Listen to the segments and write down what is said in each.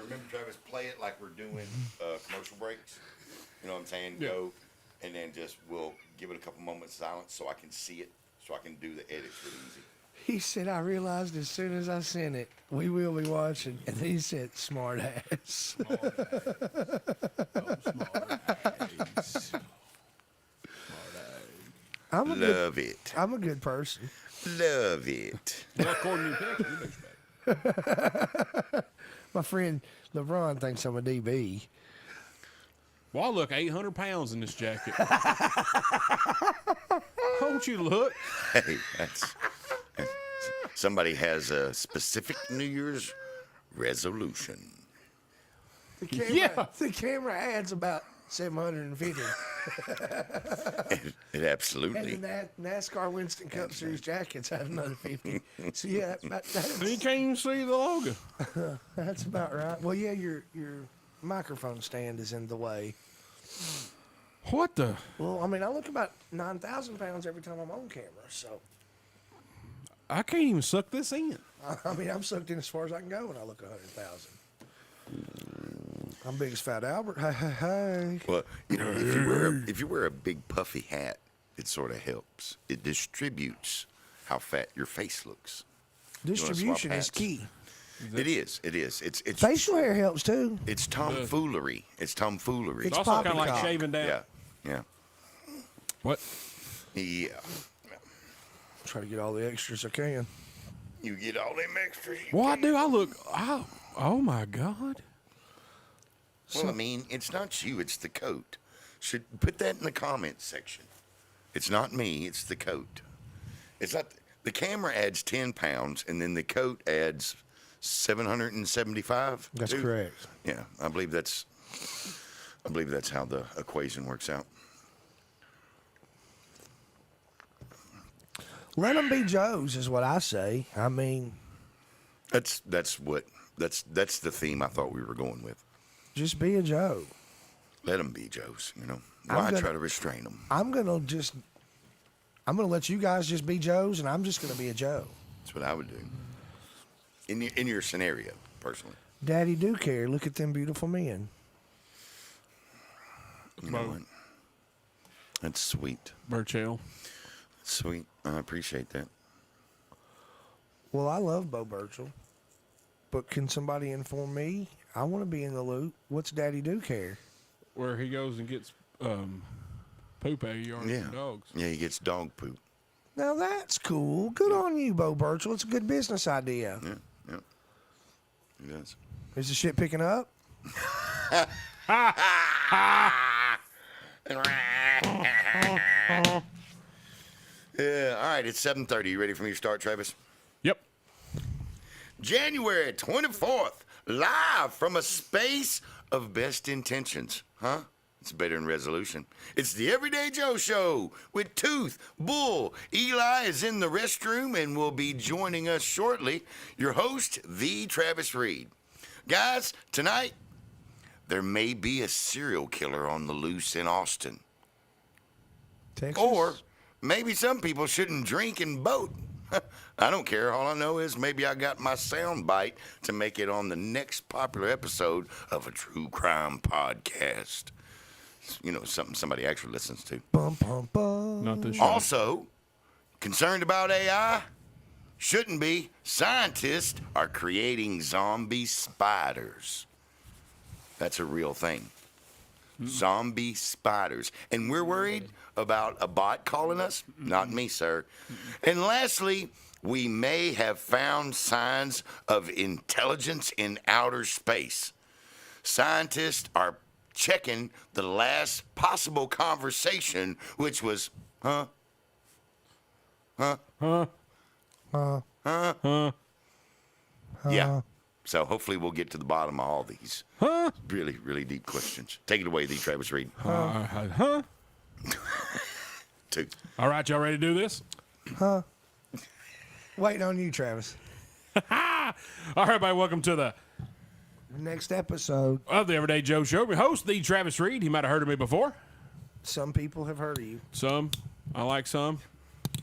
remember, Travis, play it like we're doing commercial breaks. You know what I'm saying? Yeah. Go, and then we'll give it a couple moments of silence so I can see it, so I can do the edits really easy. He said, I realized as soon as I sent it, we will be watching. And he said, smart ass. Love it. I'm a good person. Love it. Well, according to your text, you expect. My friend LeBron thinks I'm a DB. Well, I look 800 pounds in this jacket. Don't you look? Hey, somebody has a specific New Year's resolution. The camera adds about 750. It absolutely. And the NASCAR Winston Cup Series jackets had another 50. So yeah, You can't even see the logo. that's about right. Well, yeah, your microphone stand is in the way. What the? Well, I mean, I look about 9,000 pounds every time I'm on camera. So, I can't even suck this in. I mean, I'm sucked in as far as I can go when I look 100,000. I'm big as Fat Albert. Hey, hey, hey. Well, you know, if you wear a big puffy hat, it sort of helps. It distributes how fat your face looks. Distribution is hats? key. It is. It is. It's Facial hair helps too. It's tomfoolery. It's tomfoolery. It's It's also kind of like poppycock. shaving down. Yeah. Yeah. What? Yeah. Try to get all the extras I can. You get all them extras. Well, I do. I look. Oh my God. Well, I mean, it's not you. It's the coat. Should put that in the comments section. It's not me. It's the coat. It's not. The camera adds 10 pounds, and then the coat adds 775. That's too. correct. Yeah, I believe that's how the equation works out. Let them be Joes, is what I say. I mean, That's the theme I thought we were going with. just be a Joe. Let them be Joes, you know. I'm Why gonna- try to restrain them? I'm gonna let you guys just be Joes, and I'm just gonna be a Joe. That's what I would do. In your scenario, personally. Daddy do care. Look at them beautiful men. You know what? That's sweet. Burchell. Sweet. I appreciate that. Well, I love Bo Burchell, but can somebody inform me? I want to be in the loop. What's Daddy do care? Where he goes and gets poop out of your yard Yeah. for dogs. Yeah, he gets dog poop. Now that's cool. Good on you, Bo Burchell. It's a good business idea. Yeah, yeah. He does. Is the shit picking up? Yeah, all right, it's 7:30. You ready for me to start, Travis? Yep. January 24th, live from a space of best intentions. Huh? It's better than resolution. It's the Everyday Joe Show with Tooth, Bull. Eli is in the restroom and will be joining us shortly. Your host, the Travis Reed. Guys, tonight, there may be a serial killer on the loose in Austin. Texas? Or maybe some people shouldn't drink and boat. I don't care. All I know is maybe I got my sound bite to make it on the next popular episode of a true crime podcast. You know, something somebody actually listens to. Bum, bum, bum. Not this show. Also, concerned about AI? Shouldn't be. Scientists are creating zombie spiders. That's a real thing. Zombie spiders. And we're worried about a bot calling us? Not me, sir. And lastly, we may have found signs of intelligence in outer space. Scientists are checking the last possible conversation, which was, huh? Yeah. So hopefully we'll get to the bottom of all these really, really deep questions. Take it away, the Travis Reed. Huh? Two. All right, y'all ready to do this? Waiting on you, Travis. All right, everybody, welcome to the Next episode, of the Everyday Joe Show. We host the Travis Reed. He might have heard of me before. some people have heard of you. Some. I like some.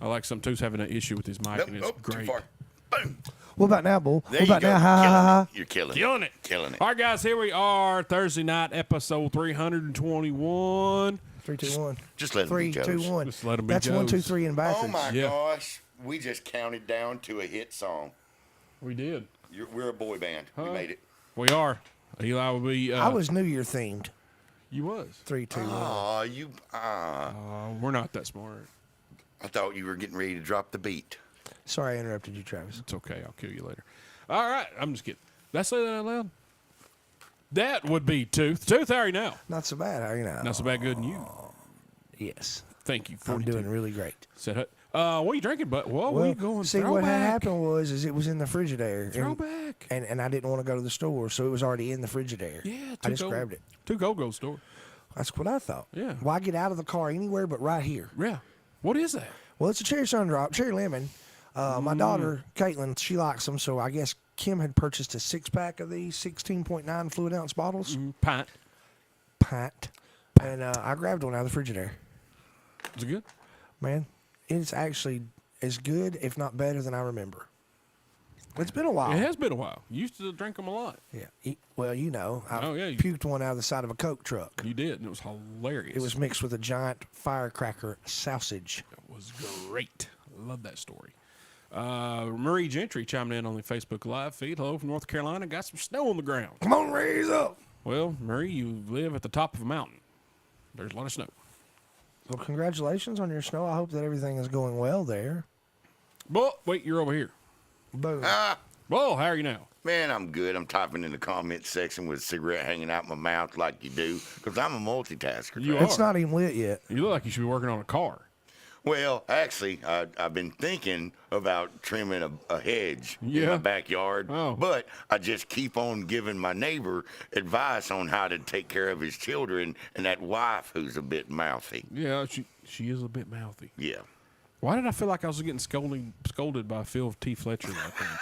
I like some. Two's having an issue with his mic, Nope, and it's nope, too great. far. Boom. What about now, Bull? There What you about go. now? Ha ha ha. You're killing it. Killing it. Killing it. All right, guys, here we are. Thursday night, episode 321. 3, 2, 1. Just let 'em Three, be Joes. 2, 1. Just let 'em be That's 1, 2, Joes. 3 and backwards. Oh my Yeah. gosh. We just counted down to a hit song. We did. We're a boy band. We made it. We are. Eli will be. I was New Year themed. You was. 3, 2, 1. Oh, We're not that smart. I thought you were getting ready to drop the beat. Sorry I interrupted you, Travis. It's okay. I'll kill you later. All right. I'm just kidding. Did I say that out loud? That would be Tooth. Tooth, how are you now? Not so bad, are you now? Not so bad good than you. Yes. Thank you. I'm 42. doing really great. Said, what are you drinking, but where Well, are you going? see, what Throwback. had happened was it was in the Frigidaire. and- Throwback. And I didn't want to go to the store, so it was already in the Frigidaire. Yeah. I just grabbed it. To Go store. That's what I thought. Yeah. Why get out of the car anywhere but right here? Yeah. What is that? Well, it's a cherry sun drop, cherry lemon. My daughter, Caitlin, she likes them, so I guess Kim had purchased a 6-pack of these 16.9 fluid ounce bottles. Pint. Pint. And I grabbed one out of the Frigidaire. Is it good? Man, it's actually as good, if not better, than I remember. It's been a while. It has been a while. You used to drink them a lot. Yeah. Well, you know, I Oh, yeah, you- puked one out of the side of a Coke truck. You did, and it was hilarious. It was mixed with a giant firecracker sausage. It was great. I love that story. Marie Gentry chimed in on the Facebook Live feed. Hello from North Carolina. Got some snow on the ground. Come on, raise up. Well, Marie, you live at the top of a mountain. There's a lot of snow. Well, congratulations on your snow. I hope that everything is going well there. But wait, you're over here. Boom. Whoa, how are you now? Man, I'm good. I'm typing in the comment section with a cigarette hanging out my mouth like you do, because I'm a multitasker. You man. It's not even lit yet. You look like you should be working on a car. Well, actually, I've been thinking about trimming a hedge in Yeah. my backyard, Oh. but I just keep on giving my neighbor advice on how to take care of his children and that wife who's a bit mouthy. Yeah, she is a bit mouthy. Yeah. Why did I feel like I was getting scolded by Phil T. Fletcher that time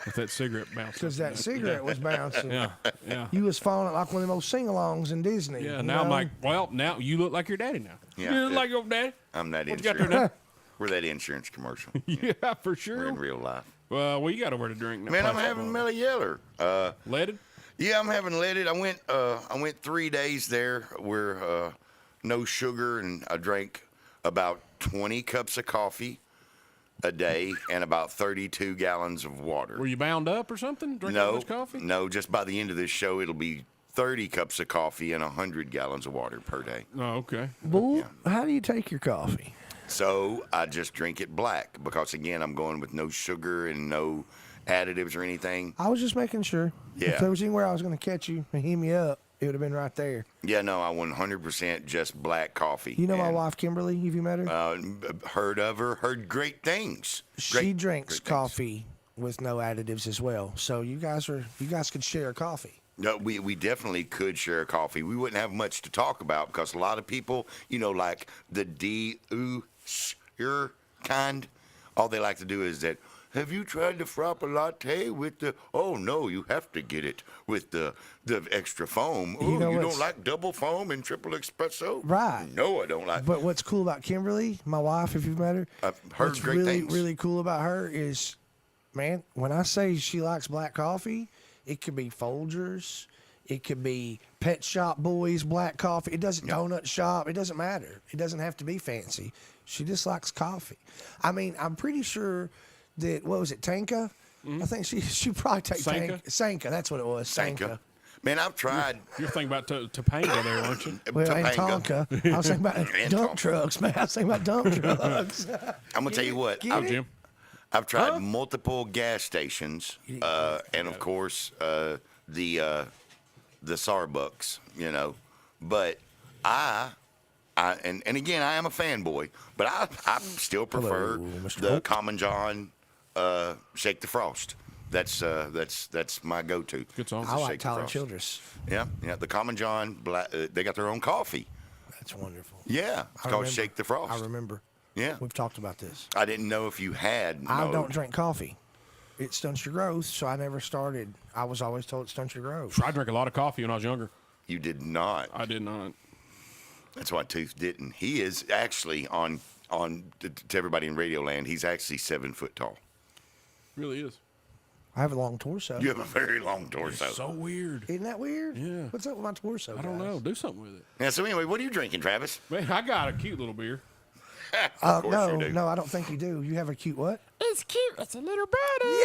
with that cigarette bounce? Because that cigarette was bouncing. Yeah, yeah. You was falling it like one of them old sing-alongs in Disney. Yeah, you now I'm know? like, well, now you look like your daddy now. Yeah. You look like your daddy. I'm that What you got there insurance. now? We're that insurance commercial. Yeah, for We're sure. in real life. Well, what you got over to drink? Man, I'm having Mellow Yeller. Leaded? Yeah, I'm having leaded. I went 3 days there where no sugar, and I drank about 20 cups of coffee a day and about 32 gallons of water. Were you bound up or something? Drinking that No, much coffee? no. Just by the end of this show, it'll be 30 cups of coffee and 100 gallons of water per day. Oh, okay. Bull, how do you take your coffee? So I just drink it black because, again, I'm going with no sugar and no additives or anything. I was just making sure. Yeah. If there was anywhere I was going to catch you and heat me up, it would have been right there. Yeah, no, I 100% just black coffee. You know my And, wife, Kimberly? Have you met her? Heard of her, heard great things. she Great- drinks great things. coffee with no additives as well. So you guys could share a coffee. No, we definitely could share a coffee. We wouldn't have much to talk about because a lot of people, like the kind, all they like to do is that, have you tried the frappe latte with the, oh no, you have to get it with the extra foam. Oh, know you what's- don't like double foam and triple espresso? Right. No, I don't like But what's cool about Kimberly, my wife, if you've met her, I've heard what's great really, things. really cool about her is, man, when I say she likes black coffee, it could be Folgers, it could be Pet Shop Boys black coffee. It doesn't donut shop. It doesn't matter. It doesn't have to be fancy. She just likes coffee. I mean, I'm pretty sure that what was it, Tanka? I think she probably takes Sanka? Sanka. That's what it was. Sanka. Man, I've tried. You're thinking about Topanga there, weren't you? Well, and Topanga. Tonka. I was thinking about And dump Tonka. trucks, man. I was thinking about dump trucks. I'm gonna tell you what. Get Oh, it? Jim. I've tried multiple gas stations, and of course the Starbucks, But and again, I am a fanboy, but I still prefer Mr. the Holt. Common John Shake the Frost. That's my go-to. Good song. I like Shake the Tyler Frost. Childress. Yeah, the Common John. They got their own coffee. That's wonderful. Yeah, it's I called remember. Shake the Frost. I remember. Yeah, We've talked about this. I didn't know if you had. I no- don't drink coffee. It stunts your growth, so I never started. I was always told it stunts your growth. I drank a lot of coffee when I was younger. You did not. I did not. That's why Tooth didn't. He is actually to everybody in Radio Land. He's actually 7 foot tall. Really is. I have a long torso. You have a very long torso. So weird. Isn't that weird? Yeah. What's up with my torso? I don't guys? know. Do something with it. Yeah, so anyway, what are you drinking, Travis? Man, I got a cute little beer. Of course you do. No, I don't think you do. You have a cute what? It's cute. It's a little birdie.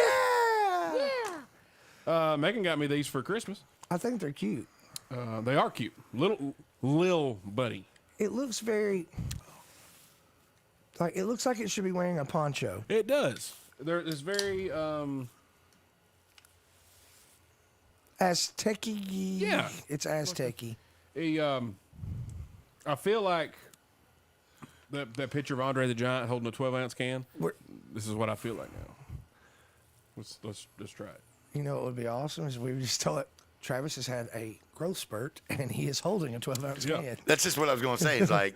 Yeah. Megan got me these for Christmas. I think they're cute. They are cute. Lil Buddy. It looks very like it should be wearing a poncho. It does. It's very Aztec-y. Yeah. It's Aztec-y. I feel like that picture of Andre the Giant holding a 12-ounce can. This is what I feel like now. Let's try it. You know what would be awesome is we just tell it. Travis has had a growth spurt and he is holding a 12-ounce Yeah. can. That's just what I was going to say. It's like,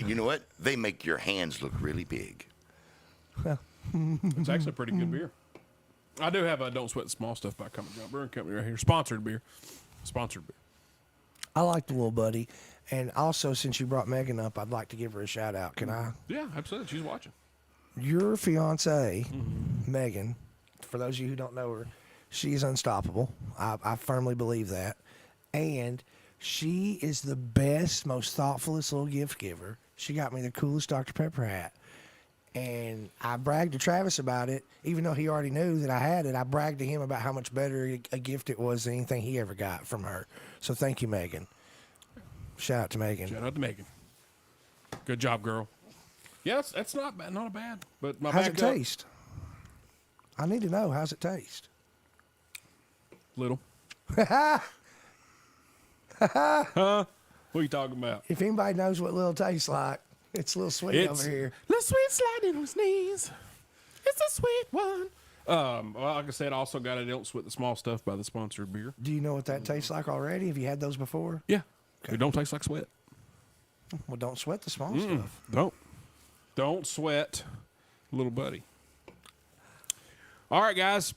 you know what? They make your hands look really big. It's actually a pretty good beer. I do have a Don't Sweat the Small Stuff by Common John Brewing Company right here. Sponsored beer. I like the little buddy. And also, since you brought Megan up, I'd like to give her a shout out. Can I? Yeah, absolutely. She's watching. Your fiance, Megan, for those of you who don't know her, she is unstoppable. I firmly believe that. And she is the best, most thoughtfulest little gift giver. She got me the coolest Dr. Pepper hat. And I bragged to Travis about it, even though he already knew that I had it. I bragged to him about how much better a gift it was than anything he ever got from her. So thank you, Megan. Shout out to Megan. Shout out to Megan. Good job, girl. Yes, that's not bad. Not bad. But my How's it backup- taste? I need to know. How's it taste? Little. Huh? What are you talking about? If anybody knows what Lil tastes like, it's a little sweet over here. Little sweet sliding on his knees. It's a sweet one. Well, like I said, I also got a Don't Sweat the Small Stuff by the sponsored beer. Do you know what that tastes like already? Have you had those before? Yeah. It don't taste like sweat. Well, don't sweat the small stuff. Don't sweat, little buddy. All right, guys.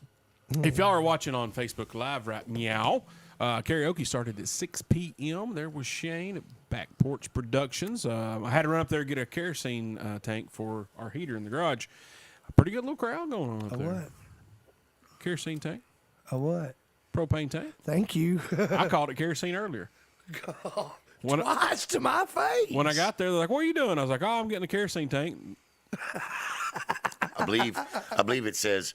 If y'all are watching on Facebook Live right now, karaoke started at 6 p.m. There was Shane at Back Porch Productions. I had to run up there and get a kerosene tank for our heater in the garage. A pretty good little crowd going on up A there. what? Kerosene tank, A what? propane tank. Thank you. I called it kerosene earlier. When, Twice to my face. when I got there, they're like, "What are you doing?" I was like, "Oh, I'm getting a kerosene tank." I believe it says,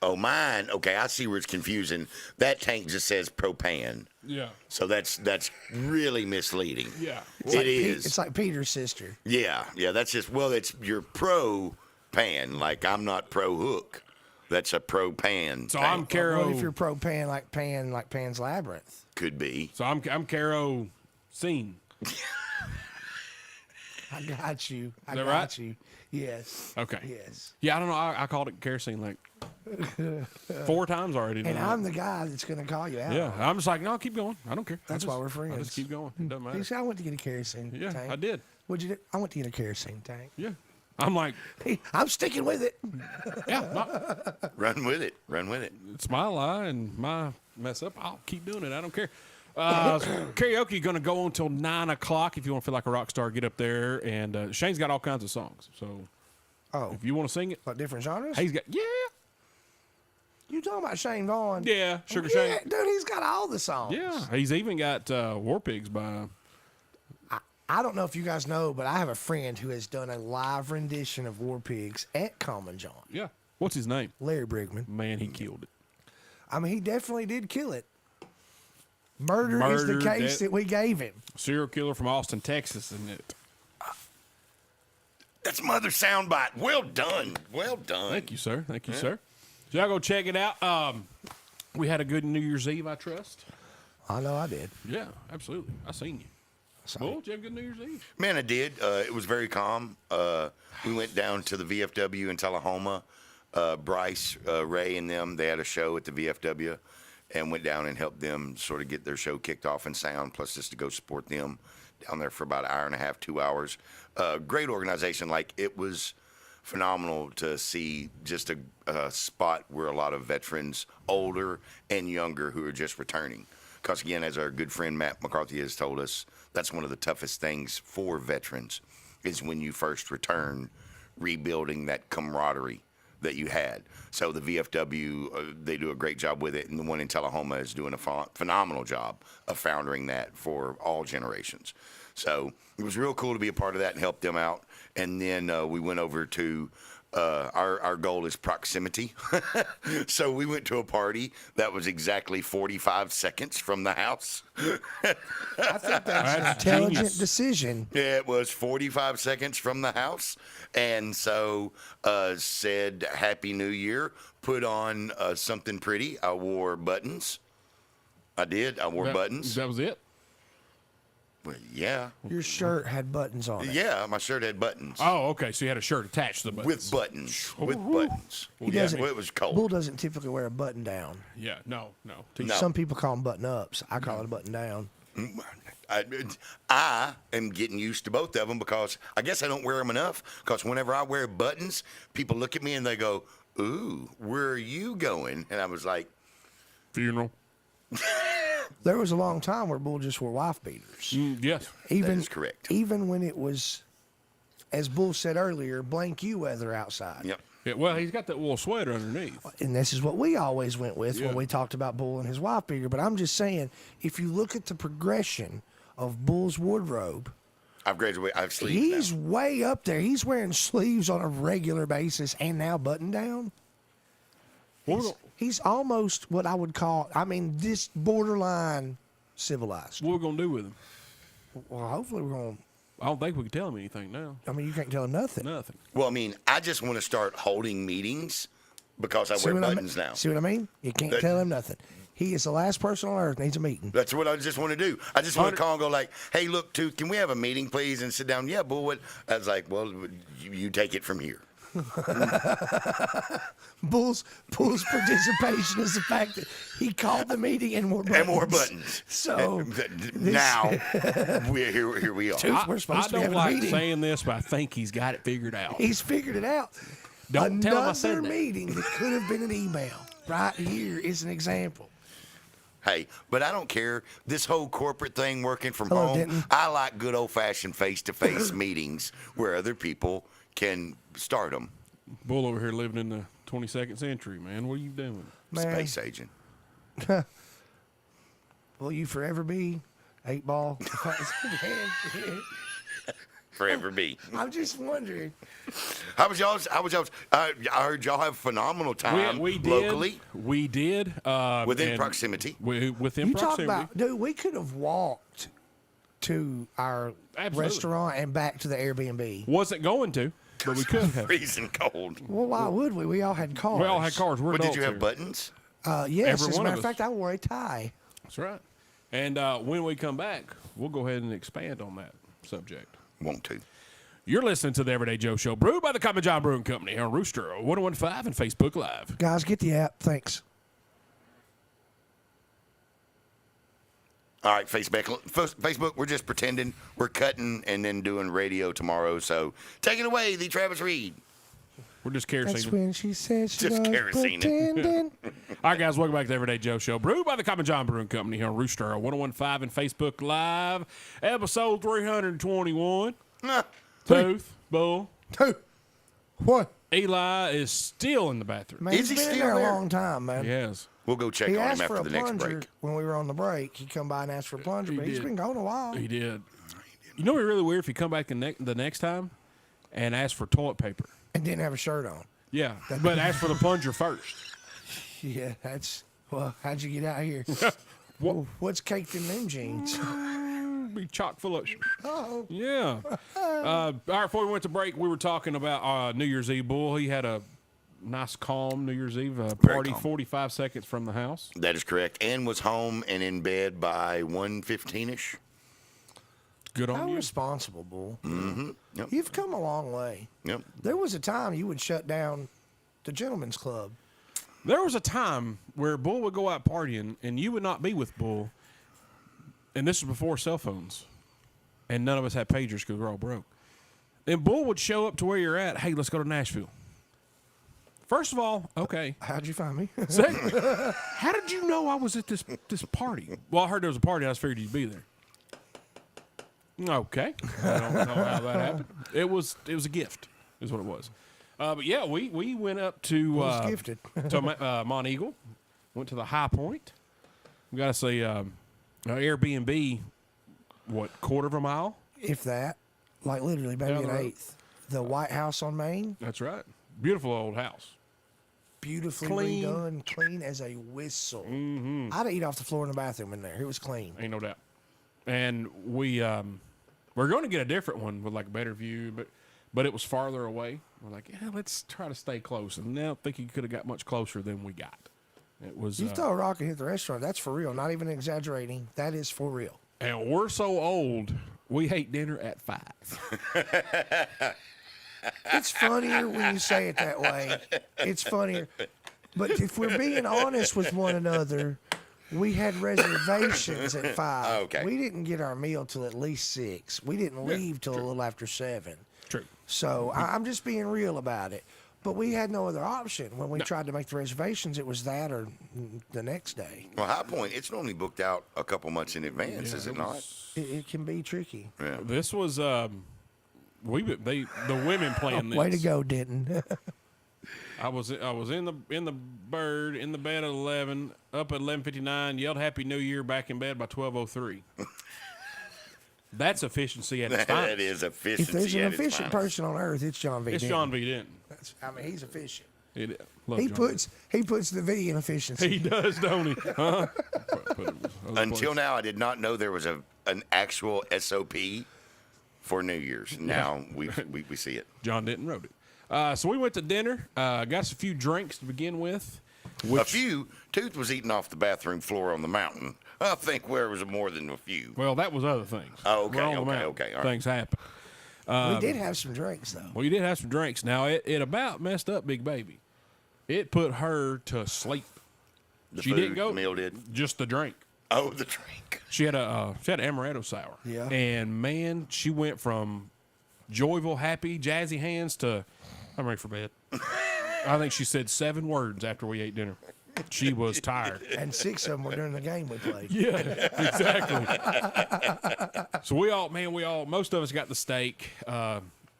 oh, mine. Okay, I see where it's confusing. That tank just says propane. Yeah. So that's really misleading. Yeah. It is. It's like Peter's sister. Yeah, that's just, it's your pro pan. Like, I'm not pro hook. That's a pro pan. So tank. I'm Caro. What if you're pro Pan like Pan's Labyrinth? Could be. So I'm Caro Scene. I got you. I that got right? you. Yes. Okay. Yes. Yeah, I don't know. I called it kerosene like 4 times already. And tonight. I'm the guy that's going to call you out. Yeah, I'm just like, no, keep going. I don't care. That's why we're I friends. just keep going. It doesn't You matter. see, I went to get a kerosene Yeah, tank. I did. What'd you do? I went to get a kerosene tank. Yeah. I'm like, Hey, I'm sticking with it. yeah, Run with it. Run with it. it's my lie and my mess up. I'll keep doing it. I don't care. Karaoke going to go until 9 o'clock. If you want to feel like a rock star, get up there. And Shane's got all kinds of songs. So Oh, if you want to sing it, like different genres? he's got, You talking about Shane Vaughn? yeah, Sugar Yeah, Shane. dude, he's got all the songs. Yeah, he's even got War Pigs by. I don't know if you guys know, but I have a friend who has done a live rendition of War Pigs at Common John. Yeah. What's his name? Larry Brigman. Man, he killed it. I mean, he definitely did kill it. Murder is the Murdered case that- that we gave him. Serial killer from Austin, Texas, isn't it? That's Mother Soundbite. Well done. Well done. Thank you, sir. Thank you, sir. So y'all go check it out. We had a good New Year's Eve, I trust. I know I did. Yeah, absolutely. I seen you. Bull, did you have a good New Year's Eve? Man, I did. It was very calm. We went down to the VFW in Tullahoma. Bryce, Ray, and them, they had a show at the VFW and went down and helped them sort of get their show kicked off in sound, plus just to go support them down there for about an hour and a half, 2 hours. Great organization. Like, it was phenomenal to see just a spot where a lot of veterans, older and younger, who are just returning. Because, again, as our good friend Matt McCarthy has told us, that's one of the toughest things for veterans is when you first return, rebuilding that camaraderie that you had. So the VFW, they do a great job with it, and the one in Tullahoma is doing a phenomenal job of foundering that for all generations. So it was real cool to be a part of that and help them out. And then we went over to our goal is proximity. So we went to a party that was exactly 45 seconds from the house. I think that's an That's intelligent genius. decision. It was 45 seconds from the house. And so said Happy New Year, put on something pretty. I wore buttons. I did. I wore buttons. That was it. Well, yeah. Your shirt had buttons on it. Yeah, my shirt had buttons. Oh, okay. So you had a shirt attached to the buttons. With buttons. With buttons. He Yeah, doesn't. well, it was cold. Bull doesn't typically wear a button down. Yeah. No. No. Some people call them button ups. I call it a button down. I am getting used to both of them because I guess I don't wear them enough. Because whenever I wear buttons, people look at me and they go, "Ooh, where are you going?" And I was like, Funeral. There was a long time where Bull just wore wife beaters. Yes. Even is correct. Even when it was, as Bull said earlier, blank you weather outside. "Yep." Yeah, well, he's got that wool sweater underneath. And this is what we always went with Yeah. when we talked about Bull and his wife beater. But I'm just saying, if you look at the progression of Bull's wardrobe, I've graduated. I've sleeves he's now. way up there. He's wearing sleeves on a regular basis and now button down. He's almost what I would call, this borderline civilized. What we gonna do with him? Well, hopefully we're going to, I don't think we can tell him anything now. you can't tell him nothing. Nothing. Well, I mean, I just want to start holding meetings because I wear buttons now. See what I mean? You can't tell him nothing. He is the last person on earth needs a meeting. That's what I just want to do. I just want to call and go like, "Hey, look, Tooth, can we have a meeting, please?" And sit down. Yeah, Bull. What? I was like, "Well, you take it from here." Bull's participation is the fact that he called the meeting and more buttons. And more buttons. So Now here we are. Tooth, we're supposed I to be don't having a like meeting. saying this, but I think he's got it figured out. He's figured it out. Don't tell him I said Another that. meeting that could have been an email. Right here is an example. Hey, but I don't care. This whole corporate thing working from Hello, home, Denton. I like good old-fashioned face-to-face meetings where other people can start them. Bull over here living in the 22nd century, man. What are you doing? Man, Space agent. will you forever be 8-ball? Forever be. I'm just wondering. How was y'all's? I heard y'all have a phenomenal time We did. locally We did. within and proximity. Within You talk proximity. about, dude, we could have walked to our Absolutely. restaurant and back to the Airbnb. Wasn't going to, but we could have. Freezing cold. Well, why would we? We all had cars. We all had cars. We're But did adults you have here. buttons? Yes, Every as a one matter of of us. fact, I wore a tie. That's right. And when we come back, we'll go ahead and expand on that subject. Want to. You're listening to the Everyday Joe Show, brewed by the Common John Brewing Company on Rooster 1015 and Facebook Live. Guys, get the app. Thanks. All right, Facebook, we're just pretending. We're cutting and then doing radio tomorrow. So take it away, the Travis Reed. We're just That's kerosene. when she said she Just was kerosene. pretending. All right, guys, welcome back to the Everyday Joe Show, brewed by the Common John Brewing Company here on Rooster 1015 and Facebook Live, episode 321. Nah, Tooth, Bull, Two. What? Eli is still in the bathroom. Man, Is he's he been in still there there? a long time, man. Yes. we'll go check He on him asked for after a the next plunger break. when we were on the break. He come by and asked for a plunger, He but he's did. been gone a while. He did. You know, it'd be really weird if he come back the next time and ask for toilet paper. And didn't have a shirt on. Yeah, but ask for the plunger first. Yeah, that's, well, how'd you get out here? What's caked in them jeans? Be chock full of. Oh, Yeah. All right, before we went to break, we were talking about New Year's Eve. Bull, he had a nice, calm New Year's Eve party, calm. 45 seconds from the house. That is correct. And was home and in bed by 1:15ish. Good on how you. responsible, Bull. Yep. You've come a long way. Yep. There was a time you would shut down the gentleman's club. There was a time where Bull would go out partying, and you would not be with Bull. And this was before cell phones. And none of us had pagers because we're all broke. And Bull would show up to where you're at. Hey, let's go to Nashville. First of all, okay. How'd you find me? Second, how did you know I was at this party? Well, I heard there was a party. I just figured you'd be there. Okay. I don't know how that happened. It was a gift, is what it was. But yeah, we went up to was gifted. Mont Eagle, went to the High Point. We got to say Airbnb, what, quarter of a mile? If that, like literally maybe Down an the road. eighth. The White House on Main, That's right. Beautiful old house. beautifully Clean. redone, clean as a whistle. Mm-hmm. I'd eat off the floor in the bathroom in there. It was clean. Ain't no doubt. And we're going to get a different one with like a better view, but it was farther away. We're like, yeah, let's try to stay close. And I don't think you could have got much closer than we got. It was, You throw a rock and hit the restaurant. That's for real. Not even exaggerating. That is for real. and we're so old, we ate dinner at 5. It's funnier when you say it that way. It's funnier. But if we're being honest with one another, we had reservations at 5. Okay. We didn't get our meal till at least 6. We didn't leave till a little after 7. True. So I'm just being real about it. But we had no other option. When we tried to make the reservations, it was that or the next day. Well, High Point, it's normally booked out a couple months in advance, is it not? It can be tricky. Yeah. This was the women planned this. Way to go, Denton. I was in the bird in the bed at 11, up at 11:59, yelled Happy New Year, back in bed by 12:03. That's efficiency at its That finest. is efficiency. If there's an at its efficient finest. person on earth, it's John V. It's Denton. John V. Denton. I mean, he's efficient. Love He John puts the V in efficiency. V. He does, don't he? Huh? Until now, I did not know there was an actual SOP for New Year's. Now we see it. John Denton wrote it. So we went to dinner. Got us a few drinks to begin with. A few. Tooth was eating off the bathroom floor on the mountain. I think where was more than a few. Well, that was other things. Oh, okay, We're on the okay, mountain. okay, all right. Things happen. We did have some drinks though. Well, you did have some drinks. Now, it about messed up Big Baby. It put her to sleep. The She food, didn't go. the meal did. Just the drink. Oh, the drink. She had an amaretto sour. Yeah. And man, she went from joyful, happy, jazzy hands to I'm ready for bed. I think she said 7 words after we ate dinner. She was tired. And 6 of them were during the game we played. Yeah, exactly. So most of us got the steak.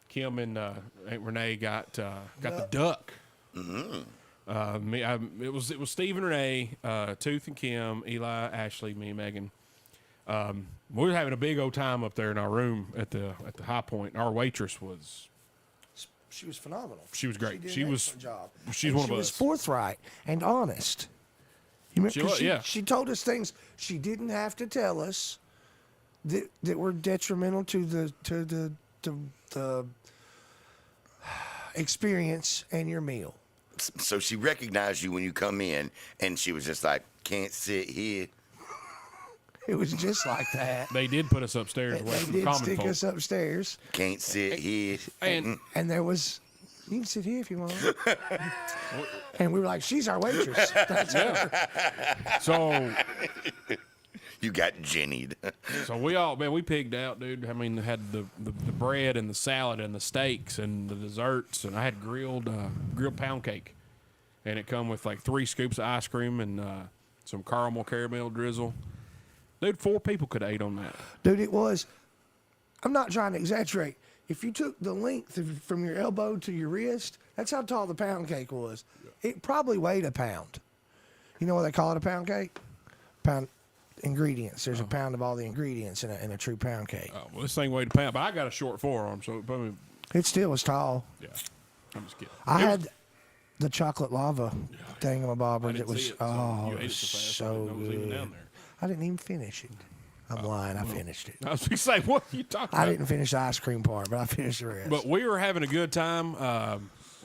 Kim and Aunt Renee got the duck. It was Steve and Renee, Tooth and Kim, Eli, Ashley, me, and Megan. We were having a big old time up there in our room at the High Point. Our waitress was She was phenomenal. She was great. She did She an was- excellent job. she's And one she of was us. forthright and honest. You remember? She 'cause was, yeah. She told us things she didn't have to tell us that were detrimental to the experience and your meal. So she recognized you when you come in, and she was just like, "Can't sit here." It was just like that. They did put us upstairs away They from did common stick folk. us upstairs, Can't sit here. And and there was. You can sit here if you want. And we were like, "She's our waitress." That's her. so You got jennied. we pigged out, dude. I mean, had the bread and the salad and the steaks and the desserts, and I had grilled pound cake, and it come with like 3 scoops of ice cream and some caramel drizzle. Dude, 4 people could have ate on that. Dude, it was. I'm not trying to exaggerate. If you took the length from your elbow to your wrist, that's how tall the pound cake was. It probably weighed a pound. You know what they call it, a pound cake? Pound ingredients. There's a pound of all the ingredients in a true pound cake. Oh, well, this thing weighed a pound, but I got a short forearm, so probably, It still was tall. yeah. I'm just kidding. I had the chocolate lava thingamabobbers. I didn't It was see it, so you it ate it was so fast, I so didn't know it was even good. down there. I didn't even finish it. I'm lying. I finished it. I was going to say, what are you talking I about? didn't finish the ice cream part, but I finished the rest. But we were having a good time,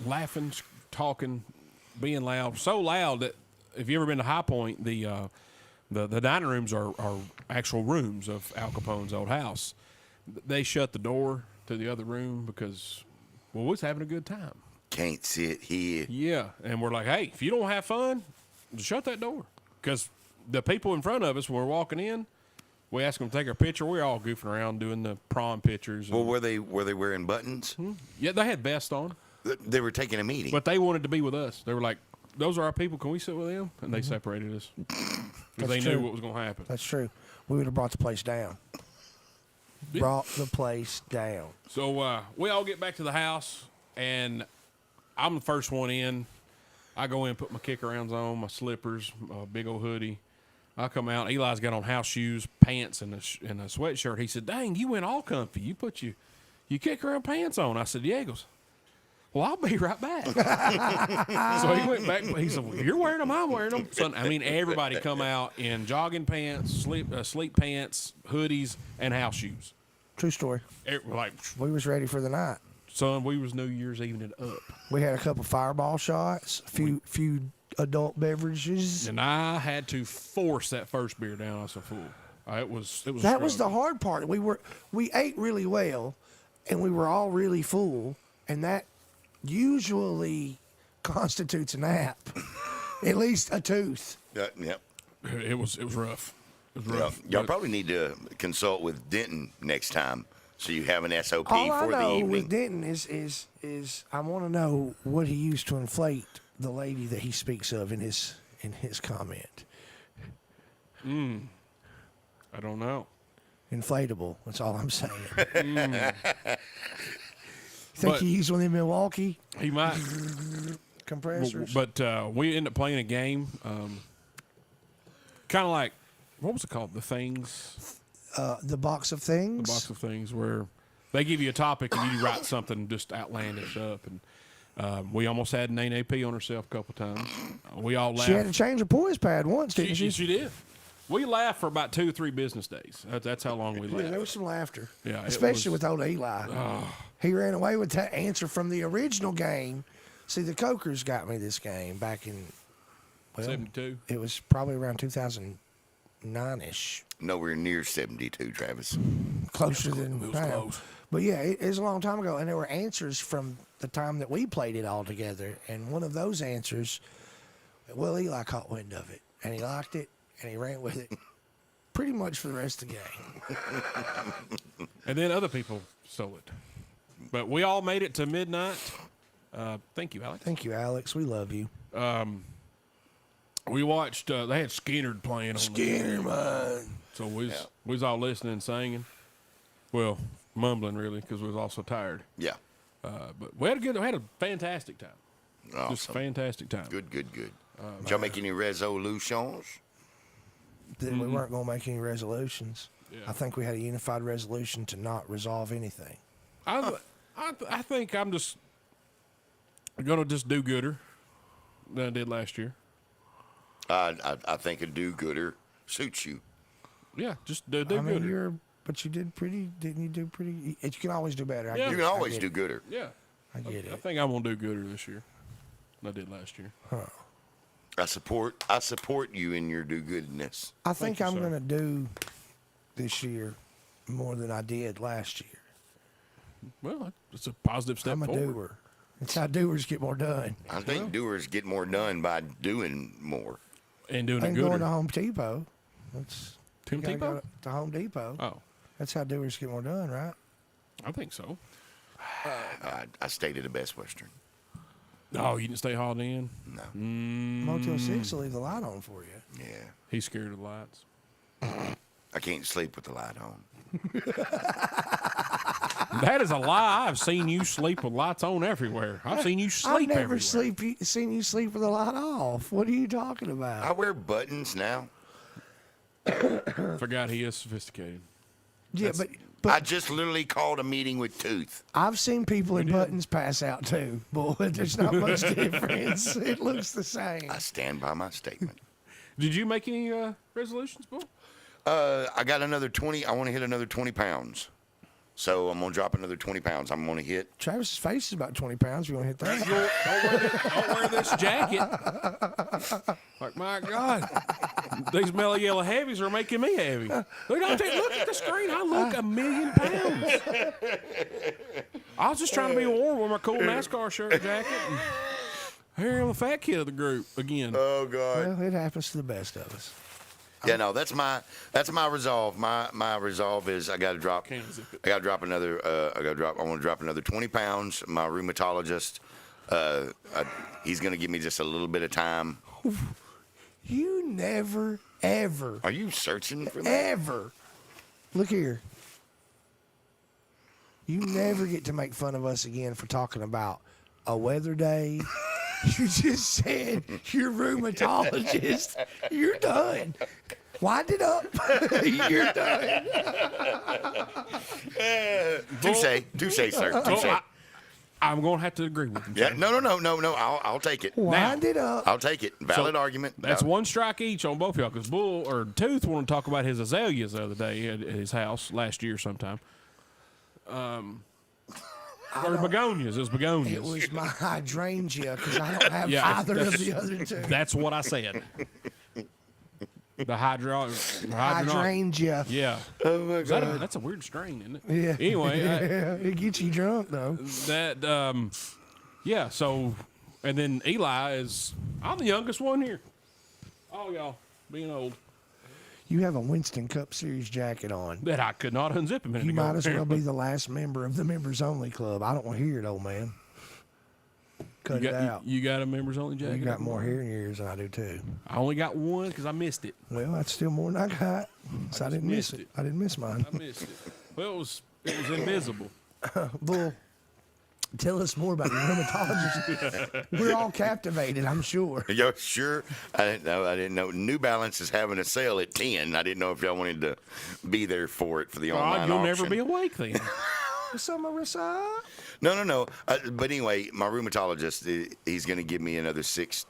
laughing, talking, being loud. So loud that if you ever been to High Point, the dining rooms are actual rooms of Al Capone's old house. They shut the door to the other room because, we was having a good time. Can't sit here. Yeah, and we're like, hey, if you don't have fun, shut that door. Because the people in front of us, when we're walking in, we ask them to take our picture. We're all goofing around doing the prom pictures. Well, were they wearing buttons? Yeah, they had vests on, They were taking a meeting. but they wanted to be with us. They were like, those are our people. Can we sit with them? And they separated us because they knew true. what was going to happen. That's true. We would have brought the place down. Brought the place down. So we all get back to the house, and I'm the first one in. I go in, put my kick arounds on, my slippers, big old hoodie. I come out. Eli's got on house shoes, pants, and a sweatshirt. He said, "Dang, you went all comfy. You put your kick around pants on." I said, "Yeah." He goes, "Well, I'll be right back." So he went back. He said, "Well, you're wearing them. I'm wearing them." So, I mean, everybody come out in jogging pants, sleep pants, hoodies, and house shoes. True story. Like, We was ready for the night. son, we was New Year's evening up. We had a couple fireball shots, a few adult beverages. And I had to force that first beer down. I was so full. It was. That was the hard part. We ate really well, and we were all really full, and that usually constitutes a nap, at least a tooth. Yep. It was rough. It was Yep. rough. Y'all But probably need to consult with Denton next time, so you have an SOP All I for the know evening. with Denton is I want to know what he used to inflate the lady that he speaks of in his comment. I don't know. Inflatable. That's all I'm saying. Mm. Think But- he used one in Milwaukee He might. compressors? But we ended up playing a game. Kind of like, what was it called? The Things. The box of things. The box of things where they give you a topic and you write something just outlandish up. And we almost had Nene pee on herself a couple times. We all laughed. She had to change her poise pad once, didn't she? She did. We laughed for about 2 or 3 business days. That's how long we Yeah, there laughed. was some laughter. Yeah, it especially was- with old Eli. He ran away with that answer from the original game. See, the Cokers got me this game back in, well, 72. it was probably around 2009-ish. Nowhere near 72, Travis. Closer than It was now. close. But yeah, it was a long time ago, and there were answers from the time that we played it all together. And one of those answers, well, Eli caught wind of it, and he liked it, and he ran with it pretty much for the rest of the game. And then other people stole it. But we all made it to midnight. Thank you, Alex. Thank you, Alex. We love you. We watched, they had Skinner playing on Skinner, man. So we was all listening and singing. Well, mumbling really because we was all so tired. Yeah. But we had a fantastic time. Just a Awesome. fantastic time. Good. Did y'all make any resolutions? That we weren't going to make any resolutions. Yeah. I think we had a unified resolution to not resolve anything. I think I'm just gonna just do gooder than I did last year. I think a do-gooder suits you. Yeah, just do I gooder. mean, but you did pretty, didn't you do pretty? You can always do better. I Yeah. get You it. can I always get do it. gooder. Yeah, I get I it. think I'm gonna do gooder this year than I did last year. I support you in your do-goodness. I think you, I'm sir. going to do this year more than I did last year. Well, it's a positive step I'm a forward. doer. It's how doers get more done. I think doers get more done by doing more. And doing it And going to gooder. Home Depot. That's Home you gotta Depot? go to Home Depot. Oh, That's how doers get more done, right? I think so. I stayed at a Best Western. Oh, you didn't stay Holiday Inn? No. Motel 6 will leave the light on for you. Yeah. He's scared of the lights. I can't sleep with the light on. That is a lie. I've seen you sleep with lights on everywhere. I've seen you sleep I've never everywhere. seen you sleep with the light off. What are you talking I about? wear buttons now. Forgot he is sophisticated. Yeah, I but just literally called a meeting with Tooth. I've seen people in buttons pass out too. Boy, there's not much difference. It looks the same. I stand by my statement. Did you make any resolutions, Bull? I got another 20. I want to hit another 20 pounds. So I'm going to drop another 20 pounds. I'm going to hit. Travis's face is about 20 pounds. You want to hit that? Don't wear this jacket. Like, my God. These mellow yellow heavies are making me heavy. Look at the screen. I look 1,000,000 pounds. I was just trying to be warm with my cool NASCAR shirt and jacket. And here I'm the fat kid of the group again. Oh, God. Well, it happens to the best of us. Yeah, no, that's my resolve. My resolve is I got to drop. Can't zip it. I got to drop another. I want to drop another 20 pounds. My rheumatologist, he's going to give me just a little bit of time. You never, ever, Are you searching for that? ever. Look here. You never get to make fun of us again for talking about a weather day. You just said your rheumatologist. You're done. Wind it up. You're done. Touche, sir. So Touche. I'm going to have to agree with him. Yeah, sir. no. I'll take it. Wind it up. I'll take it. Valid argument. That's Valid. one strike each on both of y'all. Because Bull or Tooth wanted to talk about his azaleas the other day at his house last year sometime. Or begonias. It was begonias. It was my hydrangea because I don't have Yeah, either of the other two. That's what I said. The hydrangea. Hydrangea. Yeah. Oh my God. That's a weird strain, isn't it? Yeah. Anyway, Yeah, it gets you drunk though. yeah. So, and then Eli I'm the youngest one here. Oh, y'all being old. You have a Winston Cup Series jacket on. That I could not unzip a minute You ago. might as well be the last member of the members only club. I don't want to hear it, old man. Cut You it got, out. you got a members only jacket? You got more hearing ears than I do too. I only got one because I missed it. Well, that's still more than I got. So I didn't miss missed it. it. I didn't miss mine. I missed it. Well, it was invisible. Bull, tell us more about your rheumatologist. We're all captivated, I'm sure. Yo, sure. I didn't know. New Balance is having a sale at 10. I didn't know if y'all wanted to be there for it for the online You'll auction. never be awake then. What's up, Marissa? No. But anyway, my rheumatologist, he's going to give me another six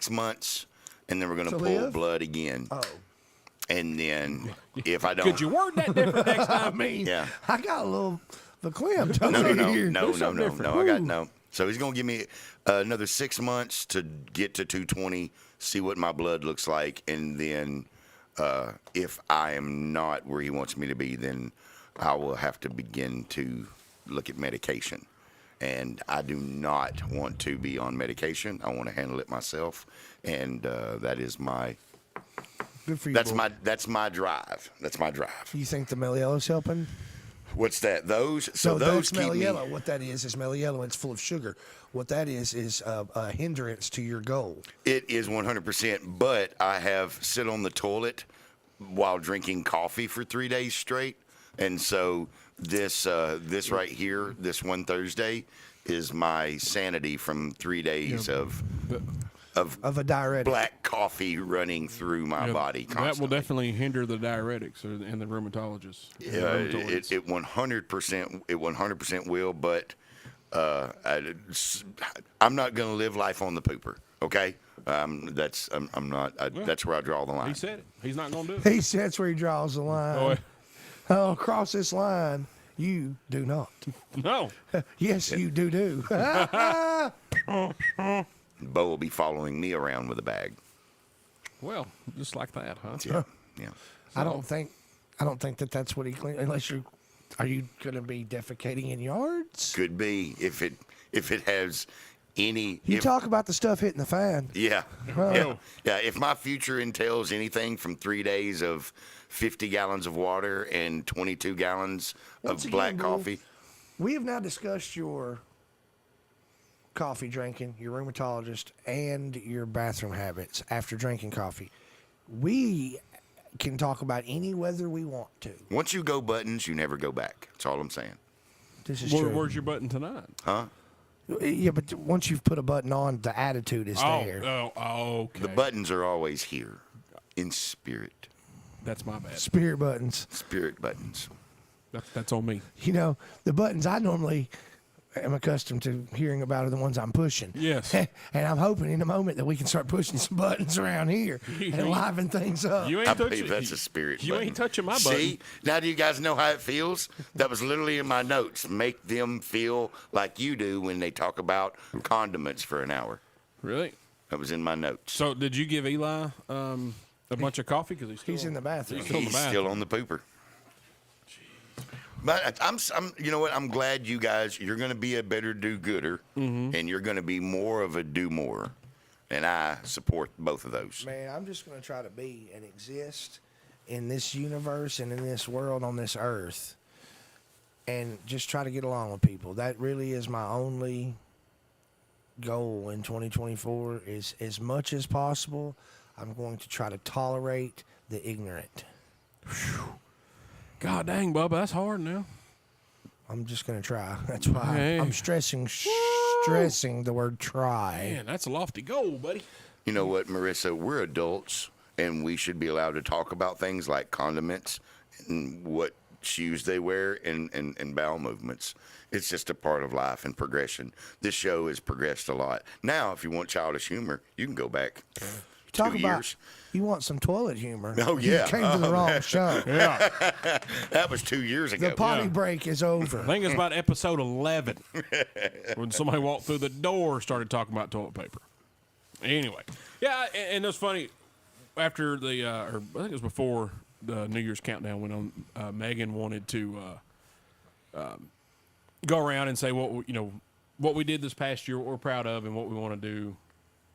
months, and then we're going to To pull live? blood again. Oh, And then if I don't, Could you word that different next I time? mean, Yeah. I got a little verklempt over No. here. I got no. So he's gonna give me another 6 months to get to 220, see what my blood looks like, and then if I am not where he wants me to be, then I will have to begin to look at medication. And I do not want to be on medication. I want to handle it myself, and that is my Good for you. that's Bull. my drive. That's my drive. You think the Meliello's helping? What's that? Those? So those that's keep me. Meliello. What that is Meliello. It's full of sugar. What that is a hindrance to your goal. It is 100%, but I have sit on the toilet while drinking coffee for 3 days straight, and so this right here, this one Thursday, is my sanity from 3 days of Of a diuretic. black coffee running through my body That will constantly. definitely hinder the diuretics and the rheumatologists. Yeah, it 100% will, but I'm not going to live life on the pooper. Okay, I'm not. That's where I draw the line. He said it. He's not going to do it. He said that's where he draws the line. Oh, Oh, across this line, you do not. no. Yes, you do. Bo will be following me around with a bag. Well, just like that, huh? Yeah. I don't think that that's what he cleans. Unless are you going to be defecating in yards? Could be if it has any. You if, talk about the stuff hitting the fan. Yeah. Oh. Yeah. If my future entails anything from 3 days of 50 gallons of water and 22 gallons Once of again, black Bull, coffee. We have now discussed your coffee drinking, your rheumatologist, and your bathroom habits after drinking coffee. We can talk about any weather we want to. Once you go buttons, you never go back. That's all I'm saying. This is true. Where's your button tonight? Yeah, but once you've put a button on, the attitude is there. Okay. The buttons are always here in spirit. That's my bad. Spirit buttons. Spirit buttons. That's on me. You know, the buttons I normally am accustomed to hearing about are the ones I'm pushing. Yes. And I'm hoping in a moment that we can start pushing some buttons around here and liven things up. You I ain't believe touching. that's a spirit You button. ain't touching my button. See? Now do you guys know how it feels? That was literally in my notes. Make them feel like you do when they talk about condiments for an hour. Really? That was in my notes. So did you give Eli a bunch of coffee? Because He's in the bathroom. He's still in the He's bathroom. still on the pooper. But I'm, you know what? I'm glad you guys. You're going to be a better do-gooder, and you're going to be more of a do-more, and I support both of those. Man, I'm just going to try to be and exist in this universe and in this world on this earth and just try to get along with people. That really is my only goal in 2024 is as much as possible, I'm going to try to tolerate the ignorant. God dang, Bubba, that's hard now. I'm just going to try. That's why Hey. I'm stressing stressing the word try. Man, that's a lofty goal, buddy. You know what, Marissa? We're adults, and we should be allowed to talk about things like condiments and what shoes they wear and bowel movements. It's just a part of life and progression. This show has progressed a lot. Now, if you want childish humor, you can go back Talk 2 about years. you want some toilet humor. Oh, yeah. You came to the wrong show. Yeah. That was 2 years ago. The potty Yeah. break is over. I think it's about episode 11 when somebody walked through the door and started talking about toilet paper. Anyway, yeah, and it was funny. After the, or I think it was before the New Year's countdown went on, Megan wanted to go around and say what we did this past year, what we're proud of, and what we want to do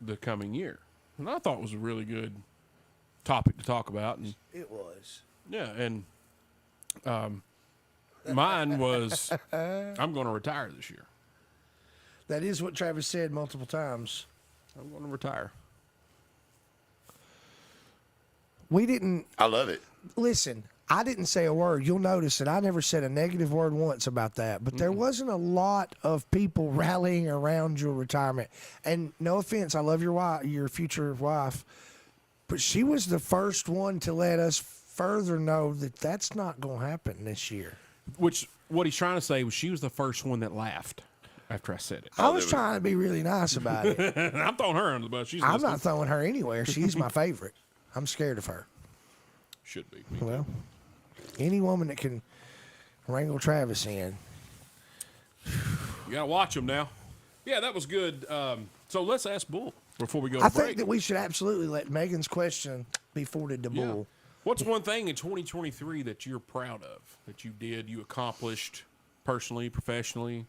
the coming year. And I thought it was a really good topic to talk about. And It was. yeah, and mine was I'm going to retire this year. That is what Travis said multiple times. I'm going to retire. We didn't I love it. listen. I didn't say a word. You'll notice that I never said a negative word once about that. But there wasn't a lot of people rallying around your retirement. And no offense, I love your wife, your future wife, but she was the first one to let us further know that that's not going to happen this year. Which what he's trying to say was she was the first one that laughed after I said it. I was trying to be really nice about it. I'm throwing her under the bus. She's I'm listening. not throwing her anywhere. She's my favorite. I'm scared of her. Should be. Well, any woman that can wrangle Travis in. You gotta watch them now. Yeah, that was good. So let's ask Bull before we go to I break. think that we should absolutely let Megan's question be forwarded to Yeah. Bull. What's one thing in 2023 that you're proud of, that you did, you accomplished personally, professionally,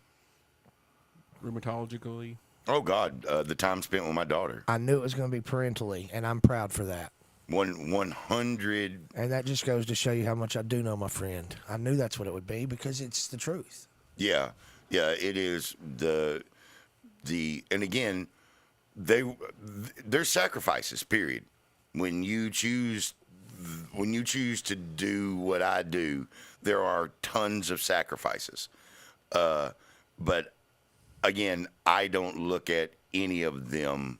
rheumatologically? Oh, God. The time spent with my daughter. I knew it was going to be parentally, and I'm proud for that. 100. And that just goes to show you how much I do know my friend. I knew that's what it would be because it's the truth. Yeah. Yeah, it is and again, there's sacrifices, period. When you choose to do what I do, there are tons of sacrifices. But again, I don't look at any of them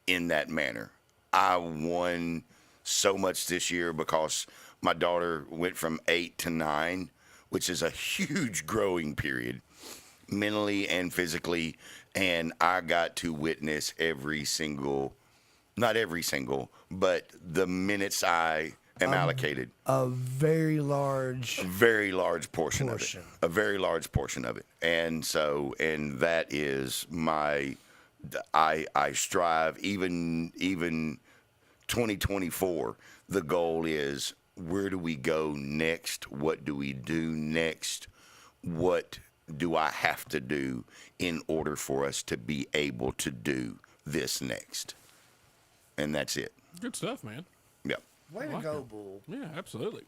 in that manner. I won so much this year because my daughter went from 8 to 9, which is a huge growing period, mentally and physically. And I got to witness not every single, but the minutes I am allocated. A very large. Very large portion of it. Portion. A very large portion of it. And that is I strive, even 2024, the goal is, where do we go next? What do we do next? What do I have to do in order for us to be able to do this next? And that's it. Good stuff, man. Yep. Way to go, Bull. Yeah, absolutely.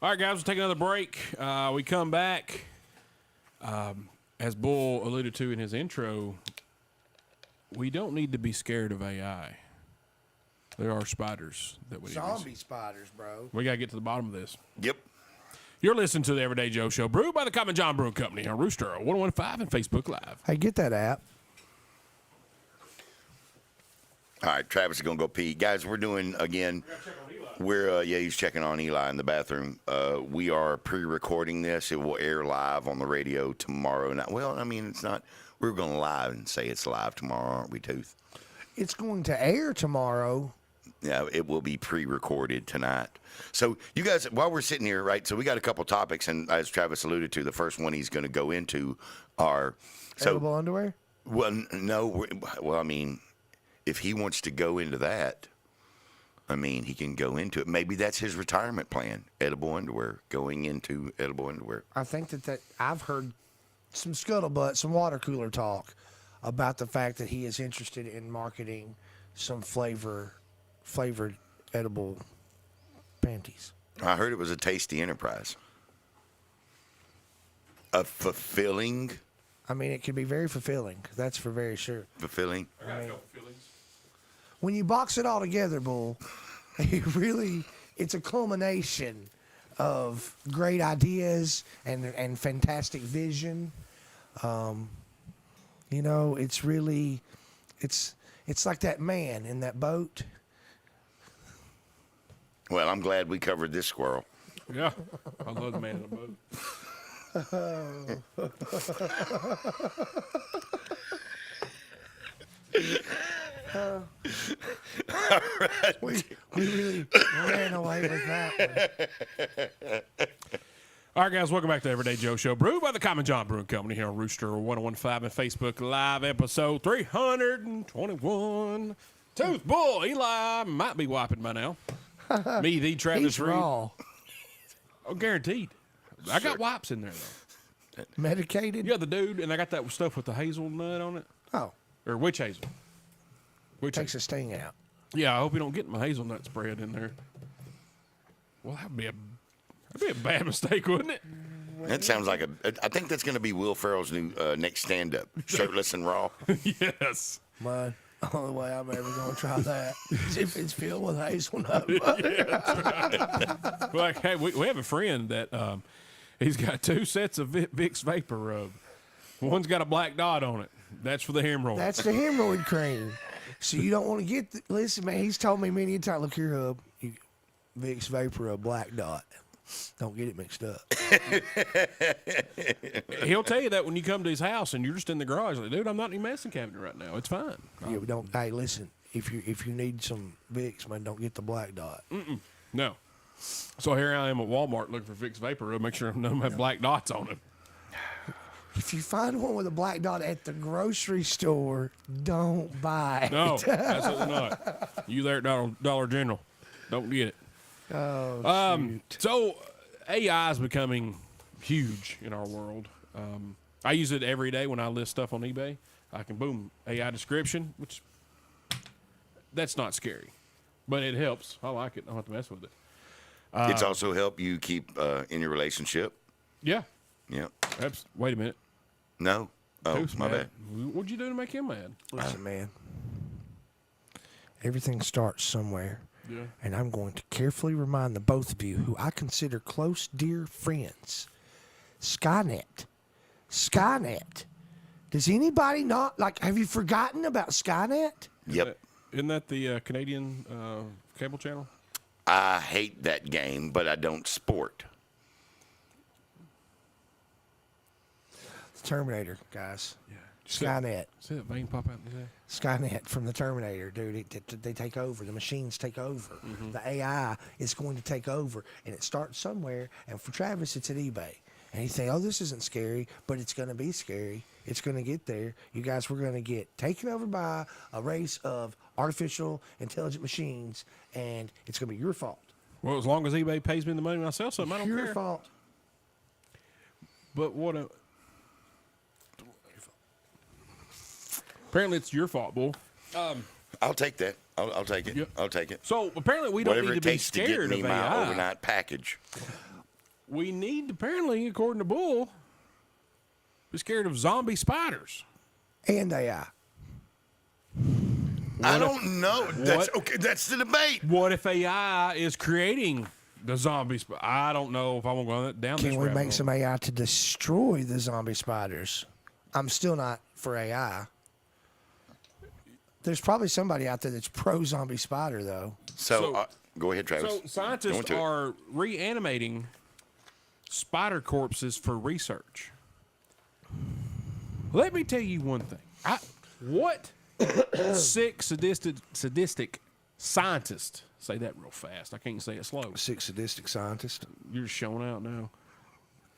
All right, guys, we'll take another break. We come back. As Bull alluded to in his intro, we don't need to be scared of AI. There are spiders that we need to be Zombie spiders, bro. We got to get to the bottom of this. Yep. You're listening to the Everyday Joe Show, brewed by the Common John Brewing Company on Rooster 1015 and Facebook Live. Hey, get that app. All right, Travis is going to go pee. Guys, we're doing, again, he's checking on Eli in the bathroom. We are pre-recording this. It will air live on the radio tomorrow night. Well, I mean, it's not, we're going to live and say it's live tomorrow, aren't we, Tooth? It's going to air tomorrow. Yeah, it will be pre-recorded tonight. So you guys, while we're sitting here, right, so we got a couple topics, and as Travis alluded to, the first one he's going to go into are... Edible underwear? Well, no, I mean, if he wants to go into that, I mean, he can go into it. Maybe that's his retirement plan, edible underwear, going into edible underwear. I think that I've heard some scuttlebutt, some water cooler talk about the fact that he is interested in marketing some flavored edible panties. I heard it was a tasty enterprise. A fulfilling. I mean, it can be very fulfilling. That's for very sure. Fulfilling. I got a couple feelings. When you box it all together, Bull, it's a culmination of great ideas and fantastic vision. You know, it's really, it's like that man in that boat. Well, I'm glad we covered this squirrel. Yeah, I love the man in the boat. We really ran away with that one. All right, guys, welcome back to Everyday Joe Show, brewed by the Common John Brewing Company here on Rooster 1015 and Facebook Live, episode 321. Tooth Bull Eli might be wiping by now. Me, the Travis He's Reed. raw. Oh, guaranteed. I got wipes in there, though. Medicated? Yeah, the dude, and I got that stuff with the hazelnut on it. Oh, Or witch hazel. Witch takes hazel. a sting out. Yeah, I hope you don't get my hazelnut spread in there. Well, that'd be a bad mistake, wouldn't it? That sounds like I think that's going to be Will Ferrell's new next stand-up, shirtless and raw. Yes. Mine. Only way I'm ever going to try that is if it's filled with hazelnut. Like, hey, we have a friend that he's got 2 sets of Vicks Vapor Rub. One's got a black dot on it. That's for the hemorrhoid. That's the hemorrhoid cream. So you don't want to get. Listen, man, he's told me many a time. Look here, Hub. Vicks Vapor Rub, black dot. Don't get it mixed up. He'll tell you that when you come to his house and you're just in the garage. Like, dude, I'm not in your medicine cabinet right now. It's fine. Yeah, but don't. Hey, listen. If you need some Vicks, man, don't get the black dot. No. So here I am at Walmart looking for Vicks Vapor Rub. Make sure none of them have black dots on them. If you find one with a black dot at the grocery store, don't buy it. No, absolutely not. You there at Dollar General. Don't get it. Oh, shoot. So AI is becoming huge in our world. I use it every day when I list stuff on eBay. I can boom AI description, which that's not scary, but it helps. I like it. I don't have to mess with it. It's also helped you keep in your relationship. Yeah. Yeah. Wait a minute. No. Oh, Who's my mad? bad. What'd you do to make him mad? Listen, man. Everything starts somewhere. Yeah. And I'm going to carefully remind the both of you who I consider close, dear friends. Skynet. Skynet. Does anybody not, have you forgotten about Skynet? Yep. Isn't that the Canadian cable channel? I hate that game, but I don't sport. Terminator, guys. Yeah. Skynet. See that vein pop out in his head? Skynet from the Terminator, dude. They take over. The machines take over. The AI is going to take over, and it starts somewhere. And for Travis, it's at eBay. And he's saying, "Oh, this isn't scary, but it's going to be scary. It's going to get there. You guys, we're going to get taken over by a race of artificial intelligent machines, and it's going to be your fault. Well, as long as eBay pays me the money when I sell something, I don't Your care. fault." But what a... Apparently it's your fault, Bull. I'll take that. I'll take it. Yep. I'll take it. So apparently we don't Whatever need it to be takes to get scared me of my AI. overnight package. We need, apparently, according to Bull, be scared of zombie spiders. And AI. I don't know. That's what- okay. That's the debate. What if AI is creating the zombie spider? I don't know if I want to go down this Can we rabbit make hole. some AI to destroy the zombie spiders? I'm still not for AI. There's probably somebody out there that's pro zombie spider, though. So go ahead, Travis. So Go scientists into it. are reanimating spider corpses for research. Let me tell you one thing. What sick, sadistic scientist, say that real fast, I can't say it slow. Sick sadistic scientist. You're just showing out now.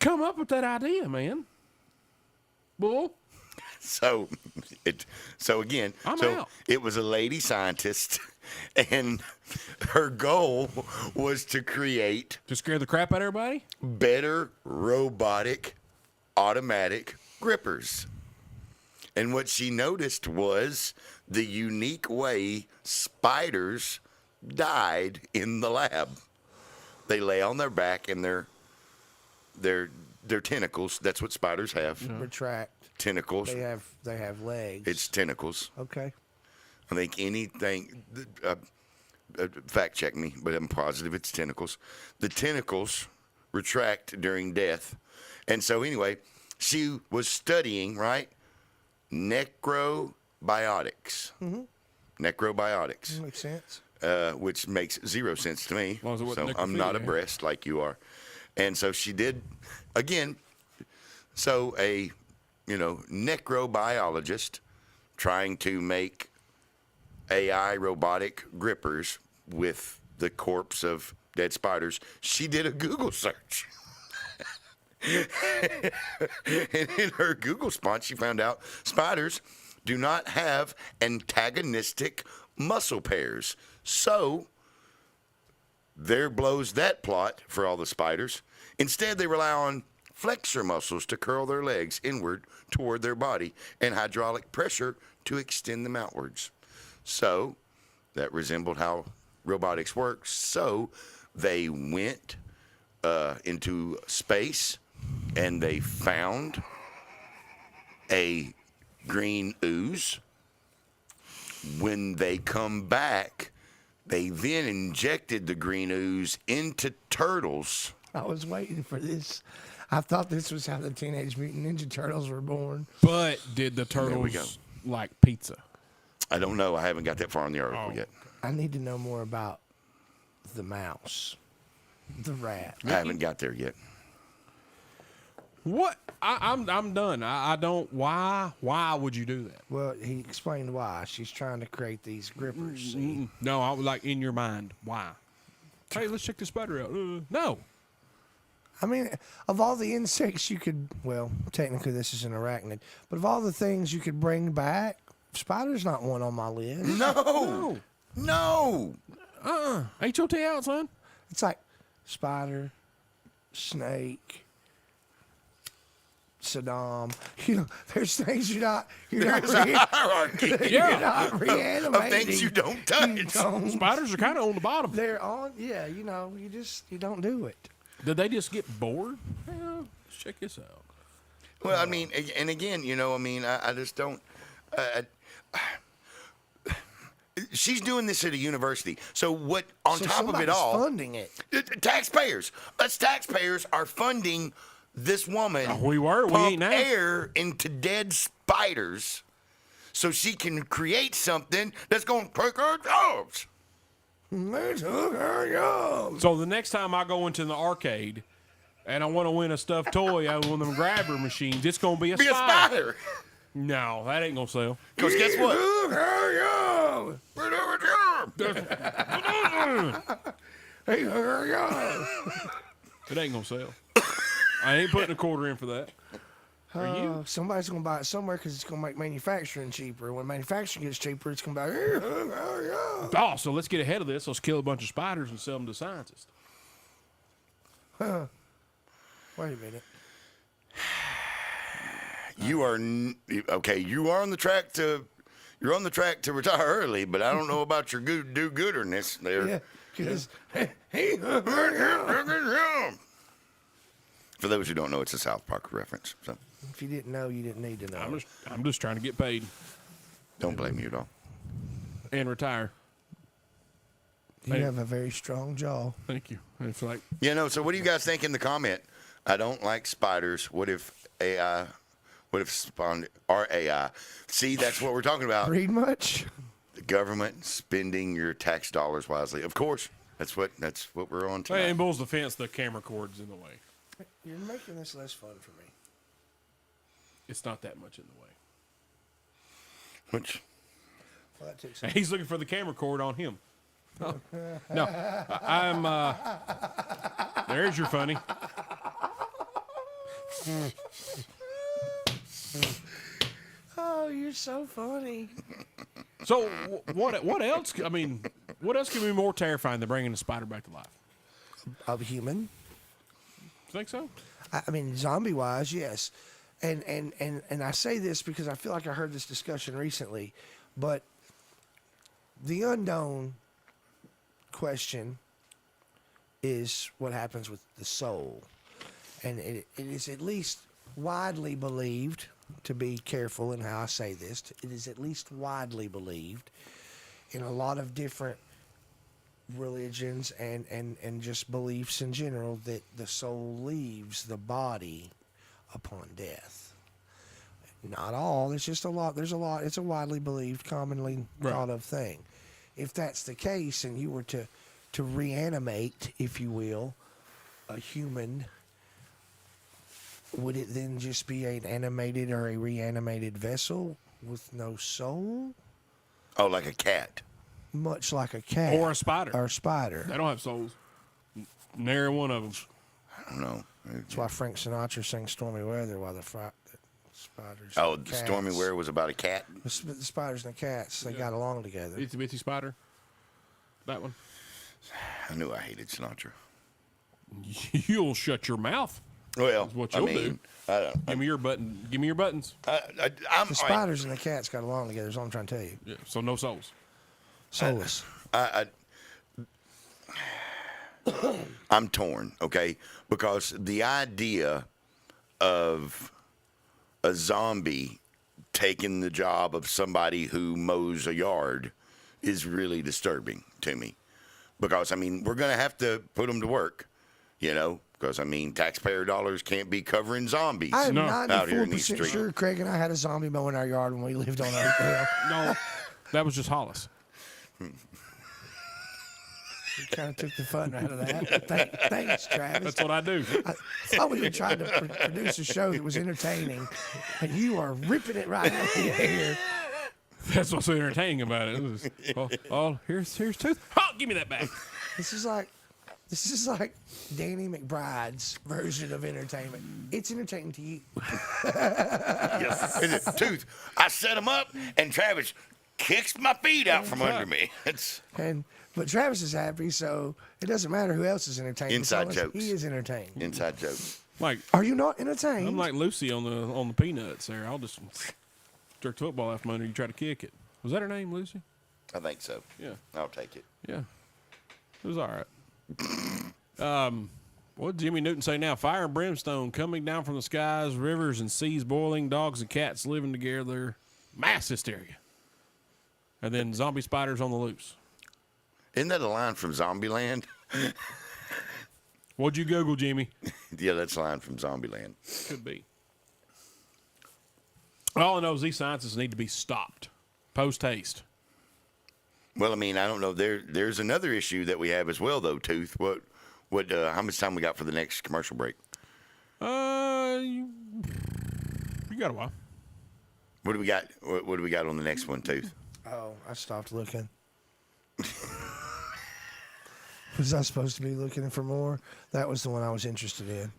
Come up with that idea, man. Bull. So again, I'm so out. it was a lady scientist, and her goal was to create To scare the crap out of everybody? better robotic automatic grippers. And what she noticed was the unique way spiders died in the lab. They lay on their back and their tentacles. That's what spiders have. Retract. Tentacles. They have legs. It's tentacles. okay. I think anything. Fact check me, but I'm positive it's tentacles. The tentacles retract during death, and so anyway, she was studying, right, necrobiotics. Necrobiotics, Makes sense. which makes zero sense to me. long as it wasn't So I'm not necrophilia. abreast like you are. And so she did, again, so a, necrobiologist trying to make AI robotic grippers with the corpse of dead spiders, she did a Google search. And in her Google response, she found out spiders do not have antagonistic muscle pairs. So, there blows that plot for all the spiders. Instead, they rely on flexor muscles to curl their legs inward toward their body and hydraulic pressure to extend them outwards. So, that resembled how robotics works. So, they went into space and they found a green ooze. When they come back, they then injected the green ooze into turtles. I was waiting for this. I thought this was how the Teenage Mutant Ninja Turtles were born. But did the we turtles go. like pizza? I don't know. I haven't got that far in the article yet. I need to know more about the mouse, the rat. I haven't got there yet. What? I'm done. I don't. Why? Why would you do that? Well, he explained why. She's trying to create these grippers. See? No, I was like in your mind. Why? Hey, let's check this spider out. No. I mean, of all the insects you could, well, technically this is an arachnid, but of all the things you could bring back, spider's not one on my list. No. HOT out, son. It's like spider, snake, Saddam. There's things you're not There's a hierarchy you're not reanimating. of things you don't touch. Don't. Spiders are kind of on the bottom. They're on. Yeah, you don't do it. Did they just get bored? Yeah, let's check this out. Well, I mean, and again, I just don't. She's doing this at a university. So what? On So top of it somebody's all, funding it. taxpayers. Us taxpayers are funding this woman. Oh, we were. We pump ain't now. air into dead spiders, so she can create something that's going to take our jobs. They took her young. So the next time I go into the arcade and I want to win a stuffed toy out of one of them grabber machines, it's going to be a Be a spider. spider. No, that ain't going to sell. Because guess what? Took her young. We're doing a job. They took her young. It ain't going to sell. I ain't putting a quarter in for that. Are you? Somebody's gonna buy it somewhere because it's gonna make manufacturing cheaper. When manufacturing gets cheaper, it's gonna be like, "Hey, oh, Oh, so let's get ahead of this. Let's kill a bunch of spiders and sell them to scientists. yeah." Wait a minute. You are okay. You are on the track to. You're on the track to retire early, but I don't know about your do-gooderness there. Yeah, because For those who don't know, it's a South Park reference. So if you didn't know, you didn't need to know. I'm just trying to get paid don't blame you at all. and retire. You have a very strong jaw. Thank you. It's like So what do you guys think in the comment? I don't like spiders. What if AI? What if spawned our AI? See, that's what we're talking about. Read much? The government spending your tax dollars wisely. Of course, that's what we're on tonight. in Bull's defense, the camera cord's in the way. You're making this less fun for me. It's not that much in the way. Which Well, that took some. And he's looking for the camera cord on him. Oh. No, I'm. There's your funny. Oh, you're so funny. So what else? I mean, what else can be more terrifying than bringing a spider back to life? Of human. Think so? I mean, zombie wise, yes. And I say this because I feel like I heard this discussion recently, but the unknown question is what happens with the soul. And it is at least widely believed, to be careful in how I say this, it is at least widely believed in a lot of different religions and just beliefs in general that the soul leaves the body upon death. Not all. There's just a lot. There's a lot. It's a widely believed, commonly Right. thought of thing. If that's the case, and you were to reanimate, if you will, a human, would it then just be an animated or a reanimated vessel with no soul, Oh, like a cat. much like a cat Or a spider. Or a spider. They don't have souls. Nary one of them. I don't know. That's why Frank Sinatra sang "Stormy Weather" while the spiders. Oh, and the cats- Stormy Weather was about a cat. The spiders and the cats, they got along together. Itsy Bitsy Spider. That one. I knew I hated Sinatra. You'll shut your mouth. Well, what I you'll mean, do. I don't. Give me your button. Give me your buttons. I'm The spiders and the cats got along together. Is all I'm trying to tell you. Yeah. So no souls. Soulless. I'm torn, okay? Because the idea of a zombie taking the job of somebody who mows a yard is really disturbing to me. Because, I mean, we're going to have to put them to work, you know? Because, I mean, taxpayer dollars can't be covering zombies. I am No. Out here in these 94% streets. sure Craig and I had a zombie mowing our yard when we lived on Oak Hill. No, that was just Hollis. Kind of took the fun out of that. Thanks, Travis. That's what I do. I thought we were trying to produce a show that was entertaining, and you are ripping it right out of the air. That's what's so entertaining about it. It was, here's tooth. Oh, give me that back. This is like Danny McBride's version of entertainment. It's entertaining to you. Yes. Tooth, I set him up, and Travis kicks my feet out from under me. It's But Travis is happy, so it doesn't matter who else is entertained. as Inside long as jokes. He is entertained. inside jokes. Like Are you not entertained? I'm like Lucy on the peanuts there. I'll just jerk the football out from under you. Try to kick it. Was that her name, Lucy? I think so. Yeah. I'll take it. Yeah. It was all right. What did Jimmy Newton say now? Fire and brimstone coming down from the skies, rivers and seas boiling, dogs and cats living together, mass hysteria. And then zombie spiders on the loose. Isn't that a line from Zombieland? What'd you Google, Jimmy? Yeah, that's a line from Zombieland. Could be. All I know is these scientists need to be stopped post haste. Well, I mean, I don't know. There's another issue that we have as well, though. Tooth. How much time we got for the next commercial break? You got a while. What do we got? What do we got on the next one, Tooth? Oh, I stopped looking. Was I supposed to be looking for more? That was the one I was interested in.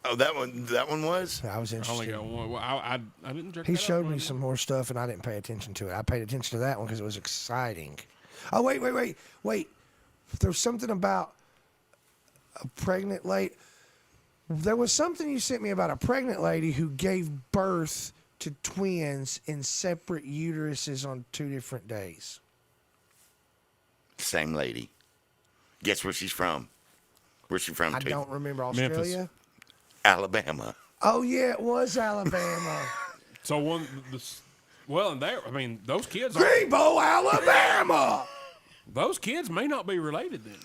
Oh, that one was. I was I only interested. got one. Well, I didn't jerk He that out showed one. me some more stuff, and I didn't pay attention to it. I paid attention to that one because it was exciting. Oh, wait. There was something about a pregnant lady. There was something you sent me about a pregnant lady who gave birth to twins in separate uteruses on 2 different days. Same lady. Guess where she's from? Where's she from? I Tooth? don't remember Memphis. Australia. Alabama. Oh, yeah, it was Alabama. So and there. I mean, those kids. Greenbow, Alabama! Those kids may not be related then.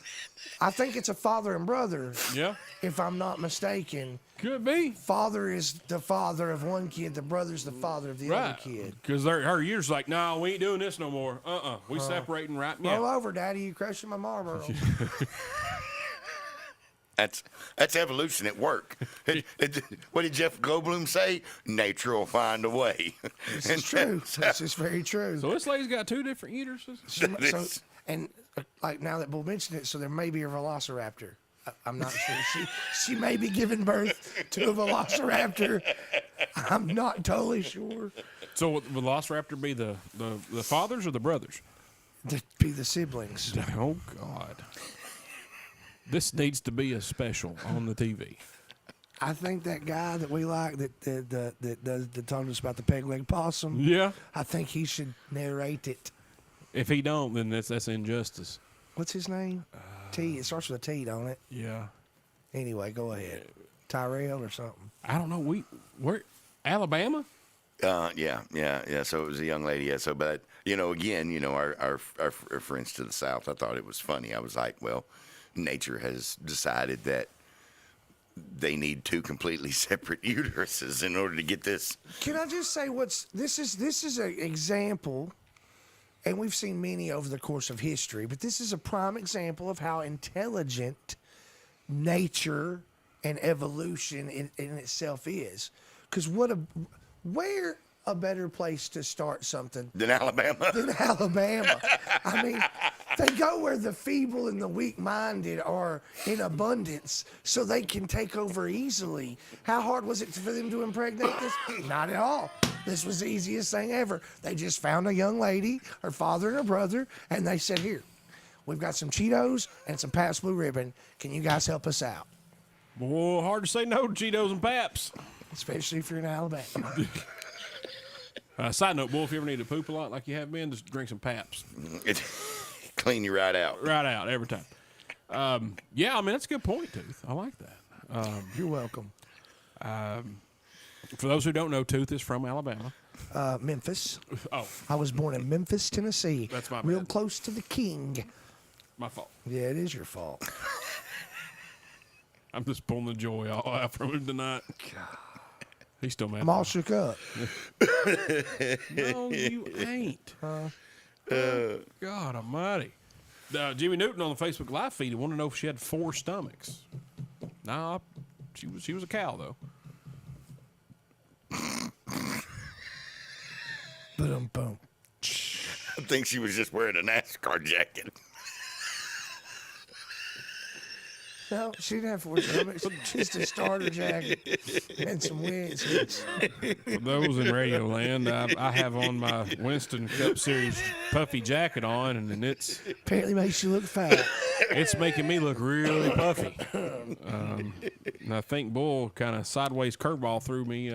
I think it's a father and brother, Yeah, if I'm not mistaken. could be. Father is the father of one kid, the brother's the father of the other Right. kid. Because her years like, no, we ain't doing this no more. We separating right Roll now. over, Daddy, you crushing my Marlboro. That's evolution at work. What did Jeff Goldblum say? Nature will find a way. This is true. This is very true. So this lady's got 2 different uteruses. Like now that Bull mentioned it, so there may be a velociraptor. I'm not sure. She may be giving birth to a velociraptor. I'm not totally sure. So would the Velociraptor be the fathers or the brothers? To be the siblings. Oh God. This needs to be a special on the TV. I think that guy that we like that told us about the peg leg possum. Yeah. I think he should narrate it. If he don't, then that's injustice. What's his name? T. It starts with a T, don't it? Yeah. Anyway, go ahead. Tyrell or something. I don't know. Where Alabama? Yeah. So it was a young lady. Yeah. So, but again, our friends to the south. I thought it was funny. I was like, well, nature has decided that they need two completely separate uteruses in order to get this. Can I just say this is an example, and we've seen many over the course of history, but this is a prime example of how intelligent nature and evolution in itself is. Because where a better place to start something Than Alabama. than Alabama? I mean, they go where the feeble and the weak-minded are in abundance so they can take over easily. How hard was it for them to impregnate this? Not at all. This was the easiest thing ever. They just found a young lady, her father and her brother, and they said, here, we've got some Cheetos and some Pabst Blue Ribbon. Can you guys help us out? Boy, hard to say no to Cheetos and Paps. Especially if you're in Alabama. Side note, boy, if you ever need to poop a lot like you have been, just drink some Paps. It clean you right out. Right out every time. Yeah, I mean, that's a good point, Tooth. I like that. You're welcome. For those who don't know, Tooth is from Alabama. Memphis. Oh, I was born in Memphis, Tennessee. That's my Real bad. close to the king. my fault. Yeah, it is your fault. I'm just pulling the joy all out from him tonight. He's still mad. I'm all shook up. No, you ain't. God almighty. Jimmy Newton on the Facebook Live feed wanted to know if she had 4 stomachs. Nah, she was a cow, though. Boom, boom. I think she was just wearing a NASCAR jacket. No, she didn't have 4 stomachs. Just a starter jacket and some wings. For those in Radio Land, I have on my Winston Cup Series puffy jacket on, and it's Apparently makes you look fat. making me look really puffy. And I think Bull kind of sideways curveball threw me.